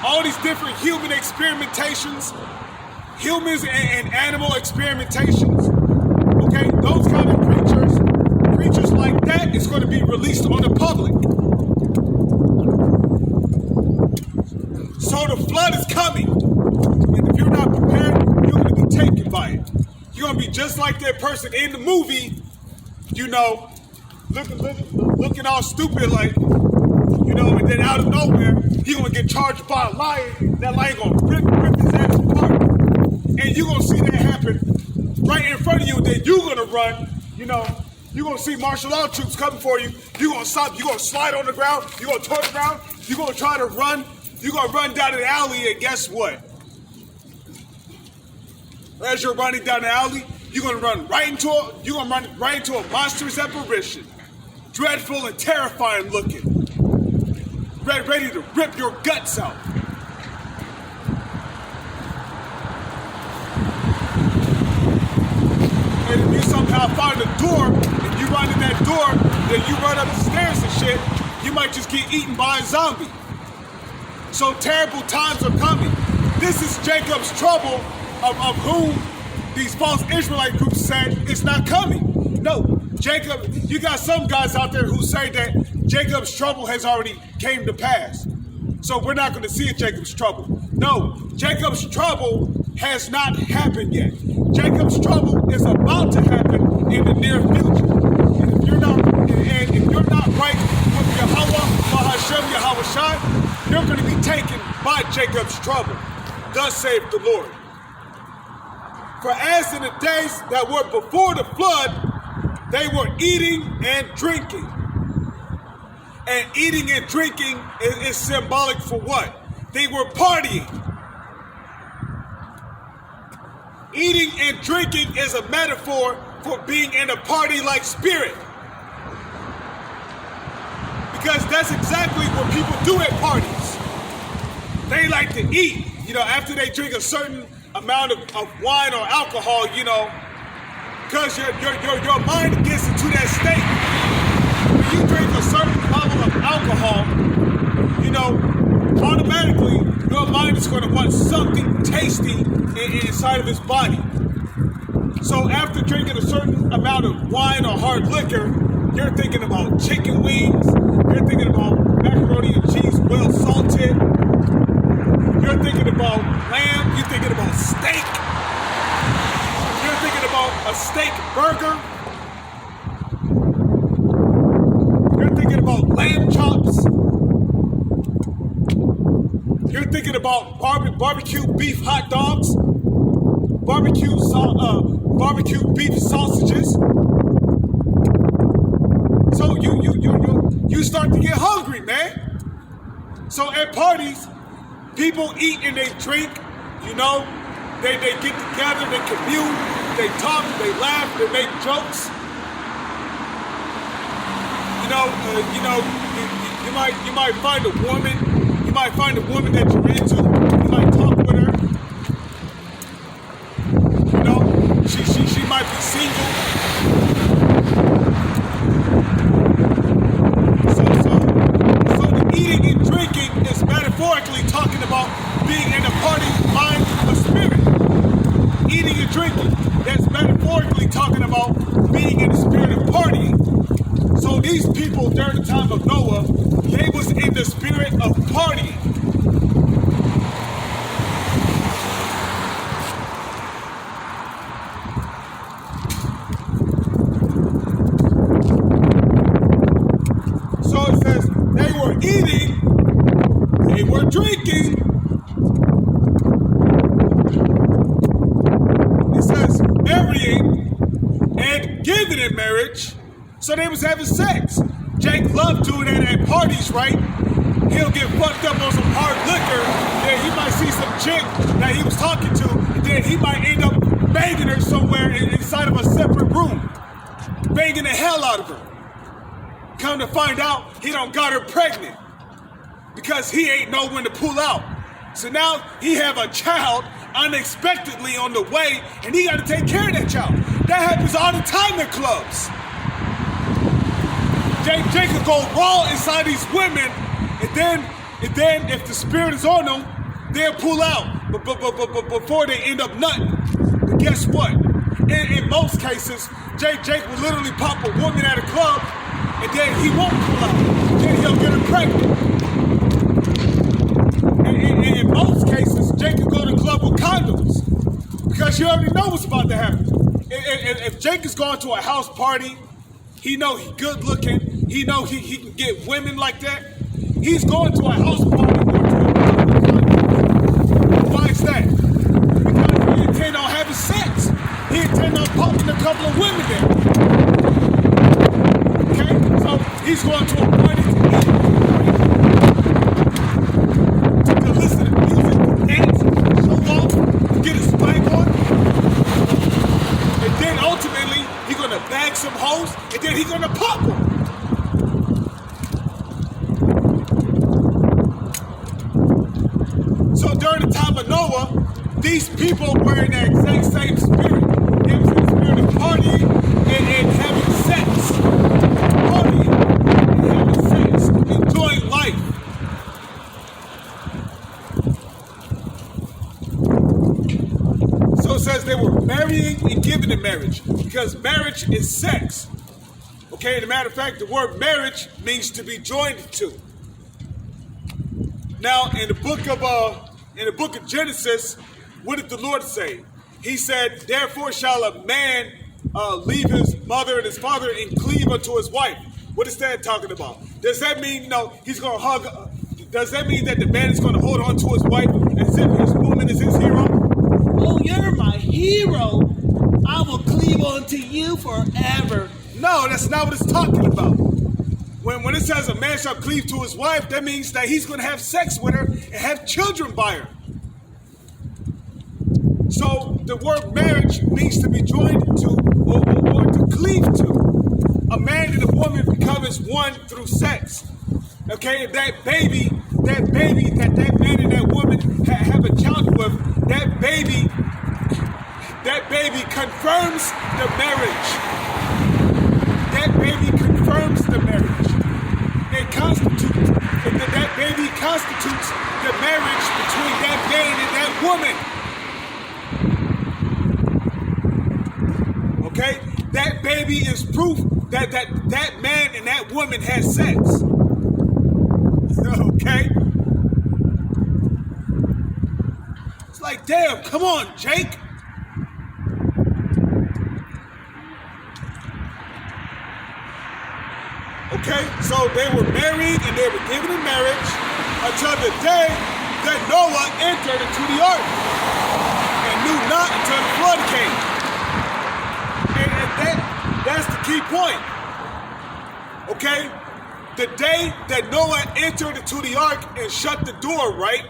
All these different human experimentations, humans and animal experimentations. Okay, those kind of creatures like that is going to be released on the public. So the flood is coming, and if you're not prepared, you're going to be taken by it. You're going to be just like that person in the movie, you know, looking all stupid like, you know, and then out of nowhere, he's going to get charged by a lion. That lion going to rip his ass apart, and you're going to see that happen right in front of you. Then you're going to run, you know. You're going to see martial law troops coming for you. You're going to stop. You're going to slide on the ground. You're going to turn around. You're going to try to run. You're going to run down the alley, and guess what? As you're running down the alley, you're going to run right into a monstrous apparition. Dreadful and terrifying looking. Ready to rip your guts out. And if you somehow find a door, and you run in that door, then you run up the stairs and shit, you might just get eaten by a zombie. So terrible times are coming. This is Jacob's trouble of whom these false Israelite groups said it's not coming. No, Jacob, you got some guys out there who say that Jacob's trouble has already came to pass. So we're not going to see a Jacob's trouble. No, Jacob's trouble has not happened yet. Jacob's trouble is about to happen in the near future. And if you're not right with Yahweh, Bahashem, Yahweh Shai, you're going to be taken by Jacob's trouble. Thus saith the Lord. For as in the days that were before the flood, they were eating and drinking. And eating and drinking is symbolic for what? They were partying. Eating and drinking is a metaphor for being in a party-like spirit. Because that's exactly what people do at parties. They like to eat, you know, after they drink a certain amount of wine or alcohol, you know, because your mind gets into that state. When you drink a certain level of alcohol, you know, automatically your mind is going to want something tasty inside of its body. So after drinking a certain amount of wine or hard liquor, you're thinking about chicken wings, you're thinking about macaroni and cheese well salted, you're thinking about lamb, you're thinking about steak, you're thinking about a steak burger, you're thinking about lamb chops, you're thinking about barbecue beef hot dogs, barbecue beef sausages. So you start to get hungry, man. So at parties, people eat and they drink, you know, they get together, they commune, they talk, they laugh, they make jokes. You might find a woman that you're into, you might talk with her. You know, she might be single. So the eating and drinking is metaphorically talking about being in a party mind of spirit. Eating and drinking, that's metaphorically talking about being in the spirit of partying. So these people during the time of Noah, they was in the spirit of partying. So it says they were eating, they were drinking. It says every in marriage, so they was having sex. Jake loved doing that at parties, right? He'll get fucked up on some hard liquor, then he might see some chick that he was talking to, and then he might end up banging her somewhere inside of a separate room. Banging the hell out of her. Come to find out, he done got her pregnant because he ain't know when to pull out. So now he have a child unexpectedly on the way, and he got to take care of that child. That happens all the time in clubs. Jake could go raw inside these women, and then if the spirit is on them, they'll pull out. But before they end up nutting. But guess what? In most cases, Jake will literally pop a woman at a club, and then he won't pull out. Then he'll get her pregnant. And in most cases, Jake can go to the club with condoms because you already know what's about to happen. If Jake is going to a house party, he know he good looking, he know he can get women like that. He's going to a house party or to a club. Why is that? Because he intend on having sex. He intend on popping a couple of women there. Okay? So he's going to a party to eat, to listen to music, to dance, to show off, to get his swag on. And then ultimately, he's going to bag some hoes, and then he's going to pop them. So during the time of Noah, these people were in that exact same spirit. They was in the spirit of partying and having sex. Partying and having sex. Enjoying life. So it says they were marrying and giving in marriage. Because marriage is sex. Okay, as a matter of fact, the word marriage means to be joined to. Now, in the book of Genesis, what did the Lord say? He said, therefore shall a man leave his mother and his father and cleave unto his wife. What is that talking about? Does that mean, he's going to hug? Does that mean that the man is going to hold on to his wife as if his woman is his hero? Oh, you're my hero. I will cleave on to you forever. No, that's not what it's talking about. When it says a man shall cleave to his wife, that means that he's going to have sex with her and have children by her. So the word marriage means to be joined to or to cleave to. A man and a woman become as one through sex. Okay, and that baby that man and that woman have a child with, that baby confirms the marriage. That baby confirms the marriage. It constitutes, that baby constitutes the marriage between that man and that woman. Okay? That baby is proof that man and that woman has sex. Okay? It's like, damn, come on, Jake. Okay, so they were married and they were given in marriage until the day that Noah entered into the ark and knew not until the flood came. And that's the key point. Okay, the day that Noah entered into the ark and shut the door, right?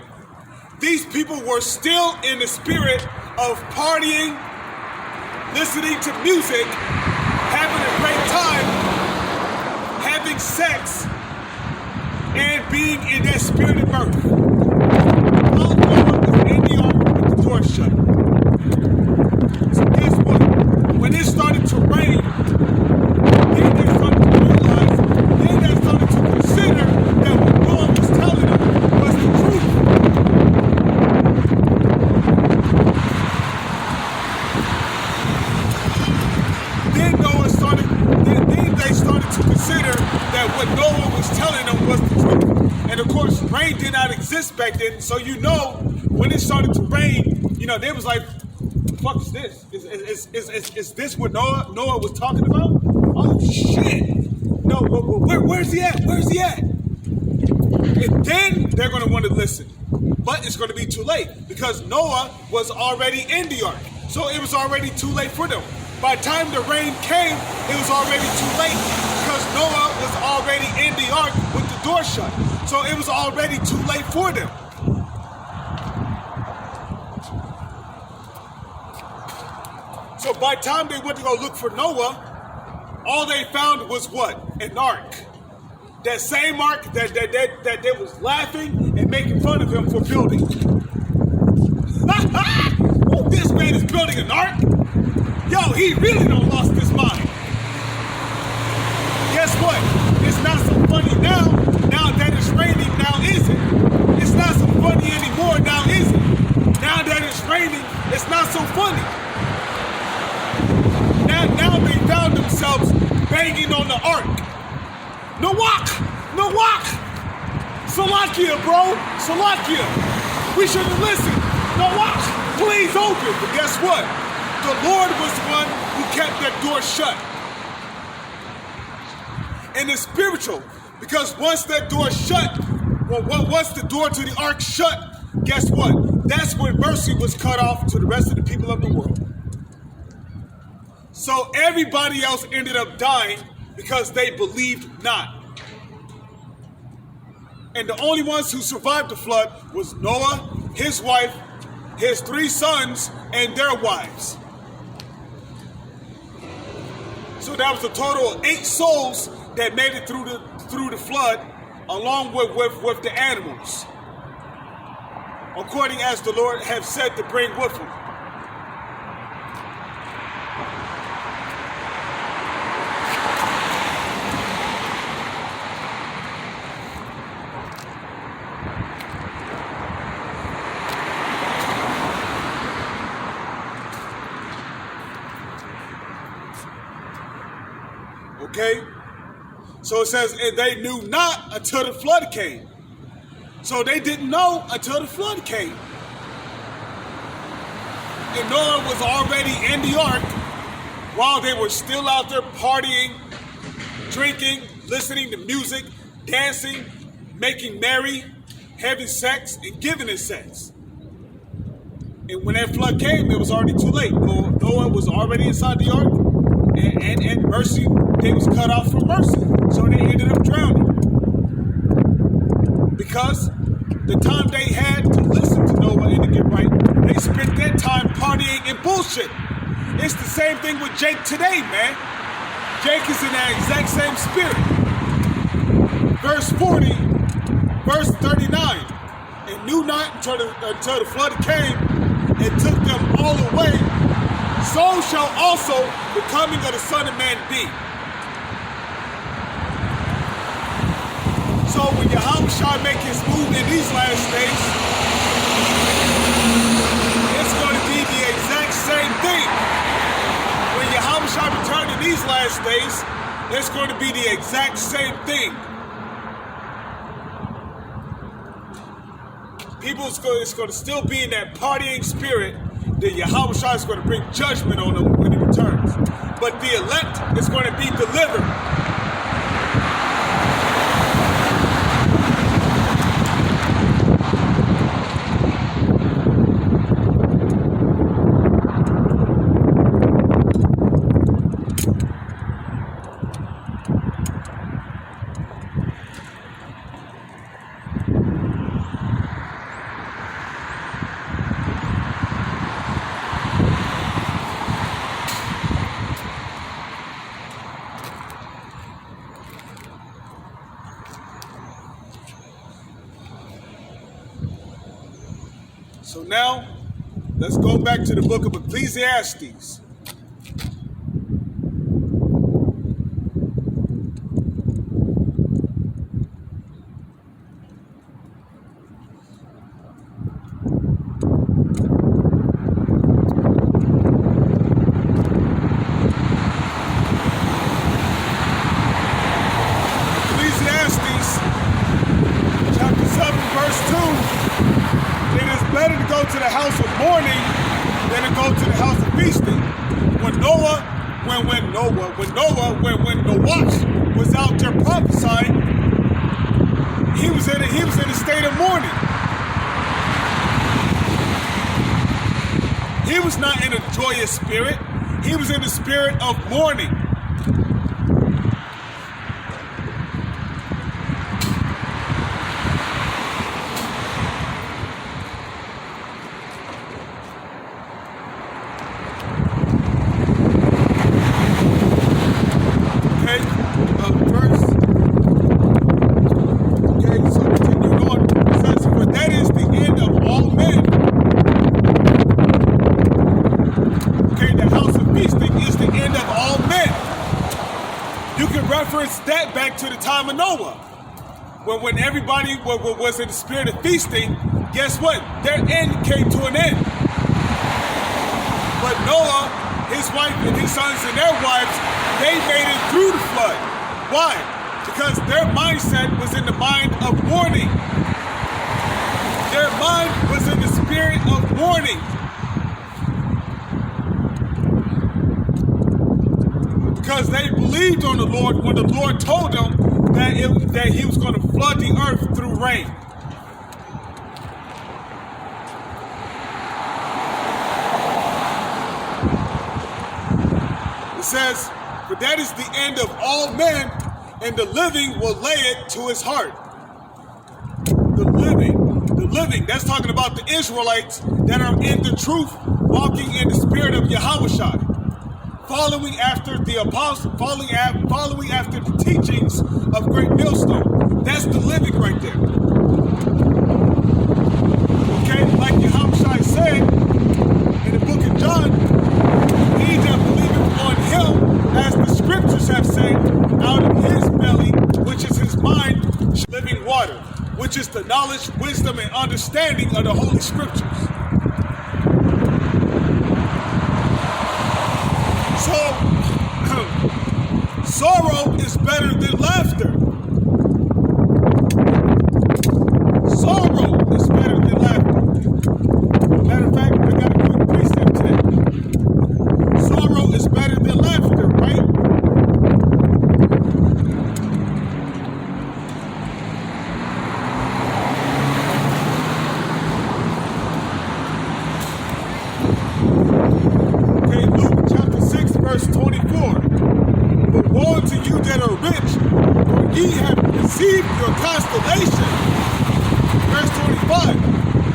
These people were still in the spirit of partying, listening to music, having a great time, having sex, and being in that spirit of mirth. While Noah was in the ark with the door shut. So guess what? When it started to rain, then they started to realize, then they started to consider that what Noah was telling them was the truth. Then they started to consider that what Noah was telling them was the truth. And of course, rain did not exist back then. So when it started to rain, they was like, "The fuck is this? Is this what Noah was talking about? Oh shit! No, where's he at? Where's he at?" And then they're gonna want to listen, but it's gonna be too late because Noah was already in the ark, so it was already too late for them. By the time the rain came, it was already too late because Noah was already in the ark with the door shut. So it was already too late for them. So by the time they went to go look for Noah, all they found was what? An ark. That same ark that they was laughing and making fun of him for building. Oh, this man is building an ark? Yo, he really done lost his mind. Guess what? It's not so funny now. Now that it's raining, now is it? It's not so funny anymore, now is it? Now that it's raining, it's not so funny. Now they found themselves banging on the ark. Nawak! Salakia, bro! Salakia! We should have listened. Nawak! Please open! But guess what? The Lord was the one who kept that door shut. And it's spiritual, because once that door shut, once the door to the ark shut, guess what? That's when mercy was cut off to the rest of the people of the world. So everybody else ended up dying because they believed not. And the only ones who survived the flood was Noah, his wife, his 3 sons, and their wives. So that was a total of 8 souls that made it through the flood, along with the animals, according as the Lord have said to bring with him. Okay? So it says, and they knew not until the flood came. So they didn't know until the flood came. And Noah was already in the ark while they were still out there partying, drinking, listening to music, dancing, making merry, having sex, and giving in sex. And when that flood came, it was already too late. Noah was already inside the ark, and mercy, they was cut off from mercy. So they ended up drowning. Because the time they had to listen to Noah and to get right, they spent that time partying and bullshit. It's the same thing with Jake today, man. Jake is in that exact same spirit. Verse 40, verse 39. And knew not until the flood came and took them all away. So shall also the coming of the Son of Man be. So when Yahushua make his move in these last days, it's going to be the exact same thing. When Yahushua return in these last days, it's going to be the exact same thing. People, it's going to still be in that partying spirit. That Yahushua is going to bring judgment on them when he returns. But the elect is going to be delivered. So now, let's go back to the book of Ecclesiastes. Ecclesiastes, chapter 7, verse 2. It is better to go to the house of mourning than to go to the house of feasting. When Noah was out there prophesying, he was in a state of mourning. He was not in a joyous spirit. He was in the spirit of mourning. Reference that back to the time of Noah, when everybody was in the spirit of feasting. Guess what? Their end came to an end. But Noah, his wife, and his sons and their wives, they made it through the flood. Why? Because their mindset was in the mind of mourning. Their mind was in the spirit of mourning. Because they believed on the Lord when the Lord told them that he was going to flood the earth through rain. It says, "For that is the end of all men, and the living will lay it to his heart." The living, that's talking about the Israelites that are in the truth, walking in the spirit of Yahushua. Following after the apostles, following after the teachings of Great Millstone. That's the living right there. Okay, like Yahushua said in the book of John, he that believeth on him, as the scriptures have said, out of his belly, which is his mind, living water, which is the knowledge, wisdom, and understanding of the Holy Scriptures. So, sorrow is better than laughter. Sorrow is better than laughter. Matter of fact, I got a quick precept today. Sorrow is better than laughter, right? Verse 24, "But woe to you that are rich, for ye have received your consolation." Verse 25,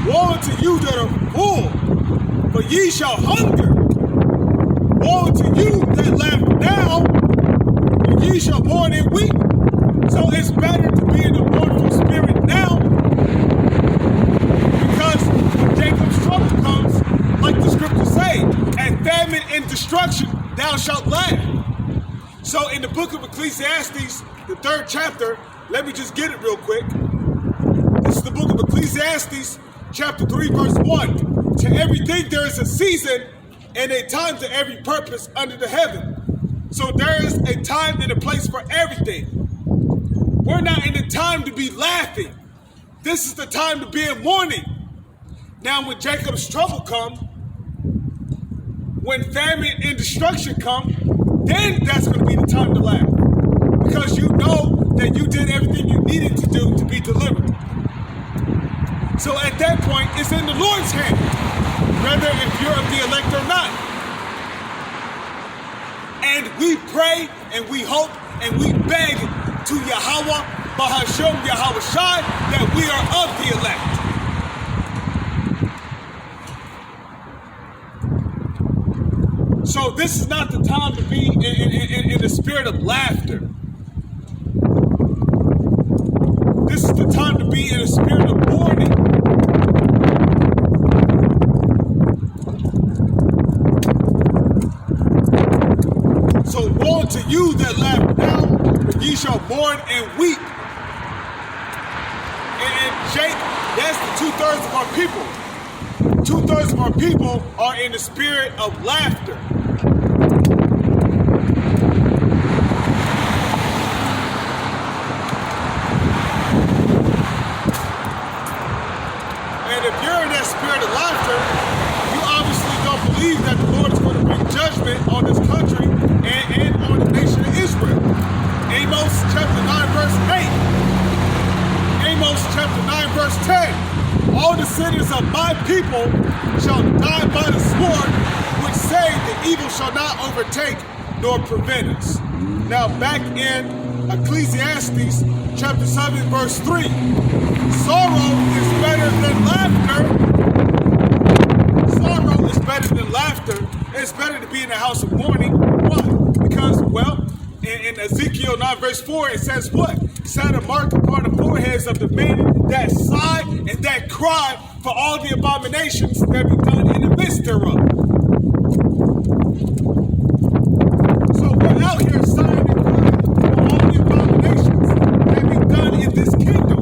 "Woe unto you that are full, for ye shall hunger. Woe unto you that laugh now, for ye shall mourn and weep." So it's better to be in a mournful spirit now, because when Jacob's trouble comes, like the scriptures say, and famine and destruction, thou shalt laugh. So in the book of Ecclesiastes, the 3rd chapter, let me just get it real quick. This is the book of Ecclesiastes, chapter 3, verse 1. "To everything there is a season, and a time to every purpose under the heaven." So there is a time and a place for everything. We're not in the time to be laughing. This is the time to be in mourning. Now when Jacob's trouble comes, when famine and destruction come, then that's going to be the time to laugh. Because you know that you did everything you needed to do to be delivered. So at that point, it's in the Lord's hand, whether if you're of the elect or not. And we pray and we hope and we beg to Yahweh, Bahashem Yahushai, that we are of the elect. So this is not the time to be in the spirit of laughter. This is the time to be in a spirit of mourning. So woe to you that laugh now, but ye shall mourn and weep. And Jake, that's the 2/3 of our people. 2/3 of our people are in the spirit of laughter. And if you're in that spirit of laughter, you obviously don't believe that the Lord is going to bring judgment on this country and on the nation of Israel. Amos chapter 9 verse 8. Amos chapter 9 verse 10. "All the sinners of my people shall die by the sword, which say the evil shall not overtake nor prevent us. Now back in Ecclesiastes chapter 7 verse 3, sorrow is better than laughter. Sorrow is better than laughter. It's better to be in the house of mourning. Why? Because, well, in Ezekiel 9 verse 4, it says what? Set a mark upon the foreheads of the men that sigh and that cry for all the abominations that be done in the midst thereof. So we're out here sighing and crying for all the abominations that be done in this kingdom.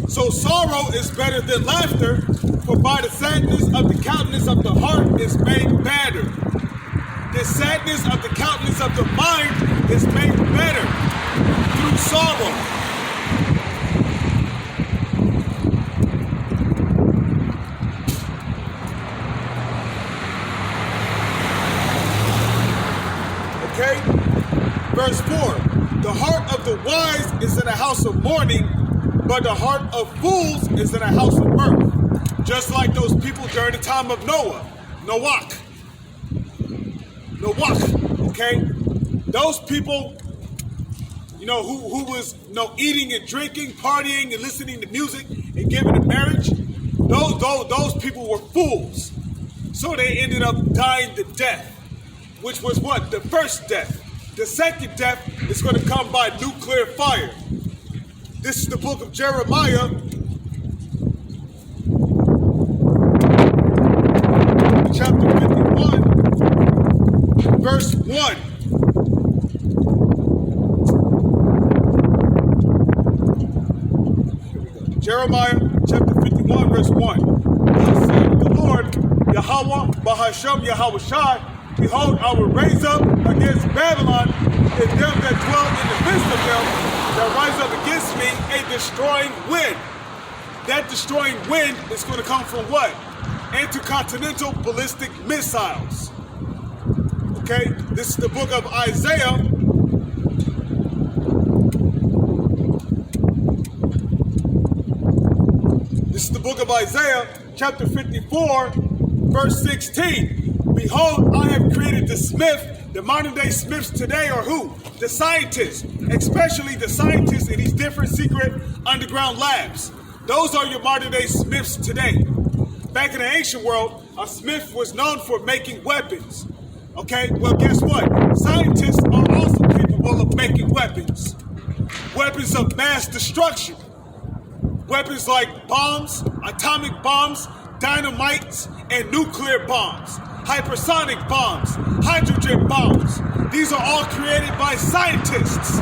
So sorrow is better than laughter, for by the sadness of the countenance of the heart is made better. The sadness of the countenance of the mind is made better through sorrow. Okay? Verse 4. The heart of the wise is in a house of mourning, but the heart of fools is in a house of mirth. Just like those people during the time of Noah. Okay? Those people, who was, eating and drinking, partying and listening to music and giving in marriage, those people were fools. So they ended up dying to death, which was what? The first death. The second death is going to come by nuclear fire. This is the book of Jeremiah, chapter 51, verse 1. Jeremiah chapter 51, verse 1. Thus saith the Lord, Yahweh, Bahashem, Yahweh Shai, behold, I will raise up against Babylon and them that dwell in the midst of them, that rise up against me a destroying wind. That destroying wind is going to come from what? Intercontinental ballistic missiles. Okay, this is the book of Isaiah. This is the book of Isaiah, chapter 54, verse 16. Behold, I have created the smith. The modern day smiths today are who? The scientists, especially the scientists in these different secret underground labs. Those are your modern day smiths today. Back in the ancient world, a smith was known for making weapons. Okay, well, guess what? Scientists are also capable of making weapons. Weapons of mass destruction. Weapons like bombs, atomic bombs, dynamites, and nuclear bombs. Hypersonic bombs, hydrogen bombs. These are all created by scientists.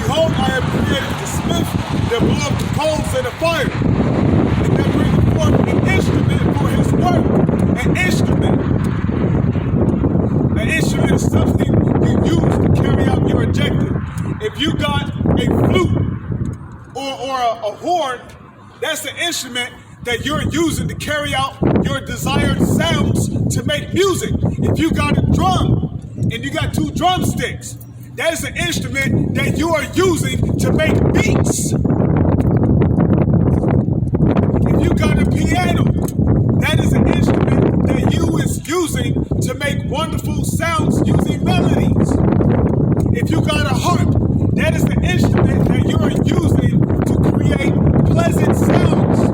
Behold, I have created the smith that blew up the coals and the fire, and that bringeth forth an instrument for his work. An instrument. An instrument is something you use to carry out your objective. If you got a flute or a horn, that's an instrument that you're using to carry out your desired sounds to make music. If you got a drum and you got two drumsticks, that is an instrument that you are using to make beats. If you got a piano, that is an instrument that you is using to make wonderful sounds using melodies. If you got a harp, that is the instrument that you are using to create pleasant sounds.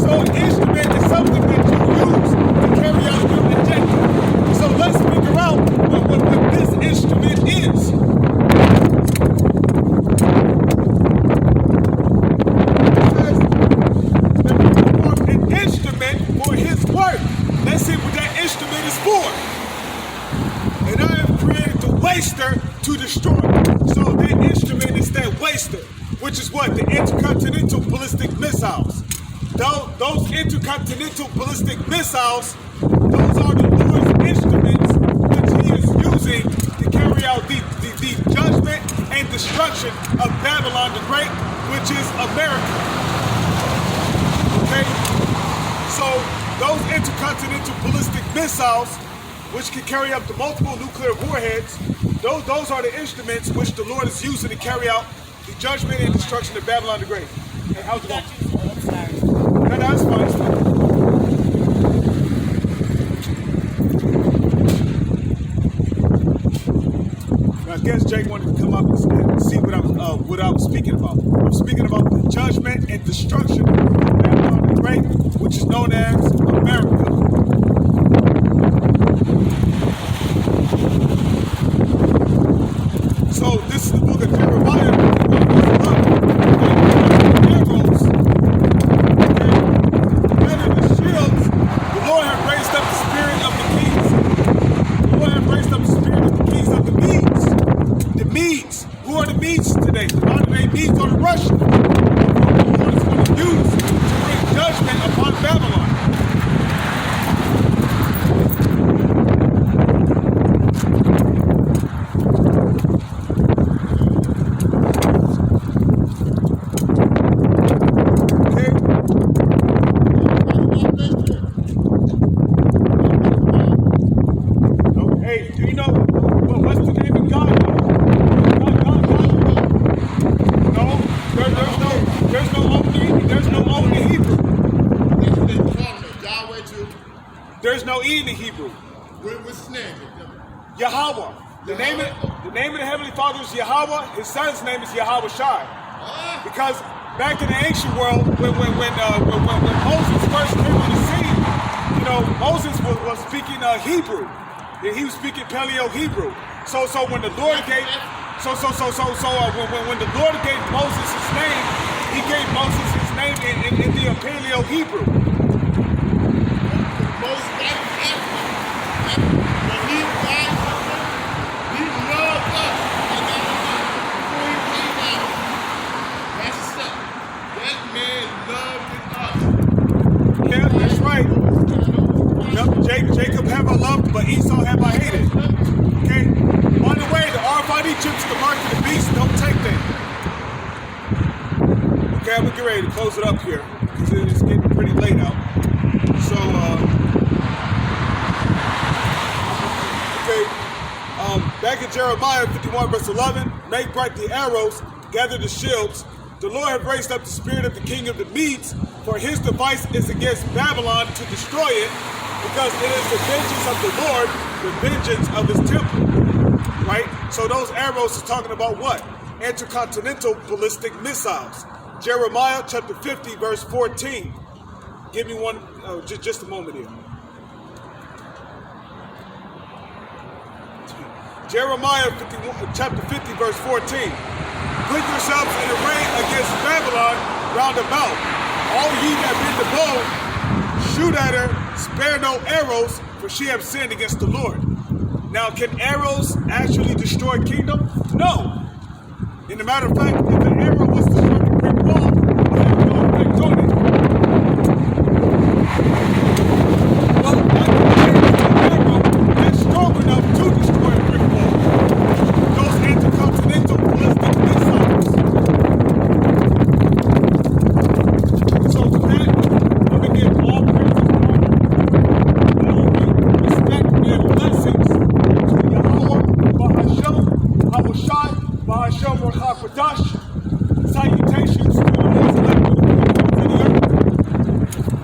So an instrument is something that you use to carry out your objective. So let's figure out what this instrument is. An instrument for his work. Let's see what that instrument is for. And I have created the waster to destroy. So that instrument is that waster, which is what? The intercontinental ballistic missiles. Those intercontinental ballistic missiles, those are the Lord's instruments which he is using to carry out the judgment and destruction of Babylon the Great, which is America. Okay? So those intercontinental ballistic missiles, which can carry up to multiple nuclear warheads, those are the instruments which the Lord is using to carry out the judgment and destruction of Babylon the Great. Hey, how's it going? I'm sorry. No, that's fine. It's fine. I guess Jake wanted to come up and see what I'm speaking about. I'm speaking about the judgment and destruction of Babylon the Great, which is known as America. So this is the book of Jeremiah. Arrows, better than shields. The Lord had raised up the spirit of the kings. The Lord had raised up the spirit of the kings of the Medes. The Medes. Who are the Medes today? The modern day Medes are the Russians. The Lord is going to use to bring judgment upon Babylon. Hey, do you know what's the name of God? God. No, there's no O in the Hebrew. That's what they call him, Yahweh too. There's no E in the Hebrew. What's his name? Yahweh. The name of the Heavenly Father is Yahweh. His son's name is Yahweh Shai. Because back in the ancient world, when Moses first came on the scene, you know, Moses was speaking Hebrew. He was speaking Paleo Hebrew. So when the Lord gave, when the Lord gave Moses his name, he gave Moses his name in the Paleo Hebrew. Moses when he died, he loved us. And before he came out, that's the stuff. That man loved us. Yeah, that's right. Yep, Jacob have I loved, but Esau have I hated. Okay? By the way, the RFID chips, the mark of the beast, don't take that. Okay, I'm gonna get ready to close it up here because it's getting pretty late out. So, back in Jeremiah 51 verse 11, make bright the arrows, gather the shields. The Lord hath raised up the spirit of the king of the Medes, for his device is against Babylon to destroy it, because it is the vengeance of the Lord, the vengeance of his temple. Right? So those arrows is talking about what? Intercontinental ballistic missiles. Jeremiah chapter 50 verse 14. Give me one, just a moment here. Jeremiah chapter 50 verse 14. Put yourselves in array against Babylon round about. All ye that bend the bow, shoot at her, spare no arrows, for she have sinned against the Lord. Now, can arrows actually destroy a kingdom? No. In a matter of fact, if an arrow was to strike a brick wall, it had no effect on it. Well, an arrow that's strong enough to destroy a brick wall. Those intercontinental ballistic missiles. So with that, I'm going to give all praise and glory, respect, and blessings to Yahweh, Bahashem, Havushai, Bahashem, Rachakwadash. Salutations to the Lord's elect with the earth,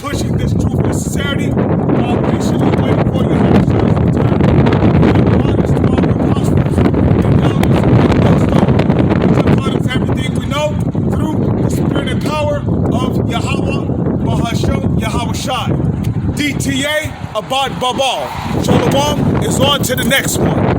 pushing this truth and sincerity while patiently waiting for Yahweh's return. And honest to all the apostles and elders of the millstone, which have taught us everything we know through the spirit and power of Yahweh, Bahashem, Yahweh Shai. DTA, Abad Babal. Shalom is on to the next one.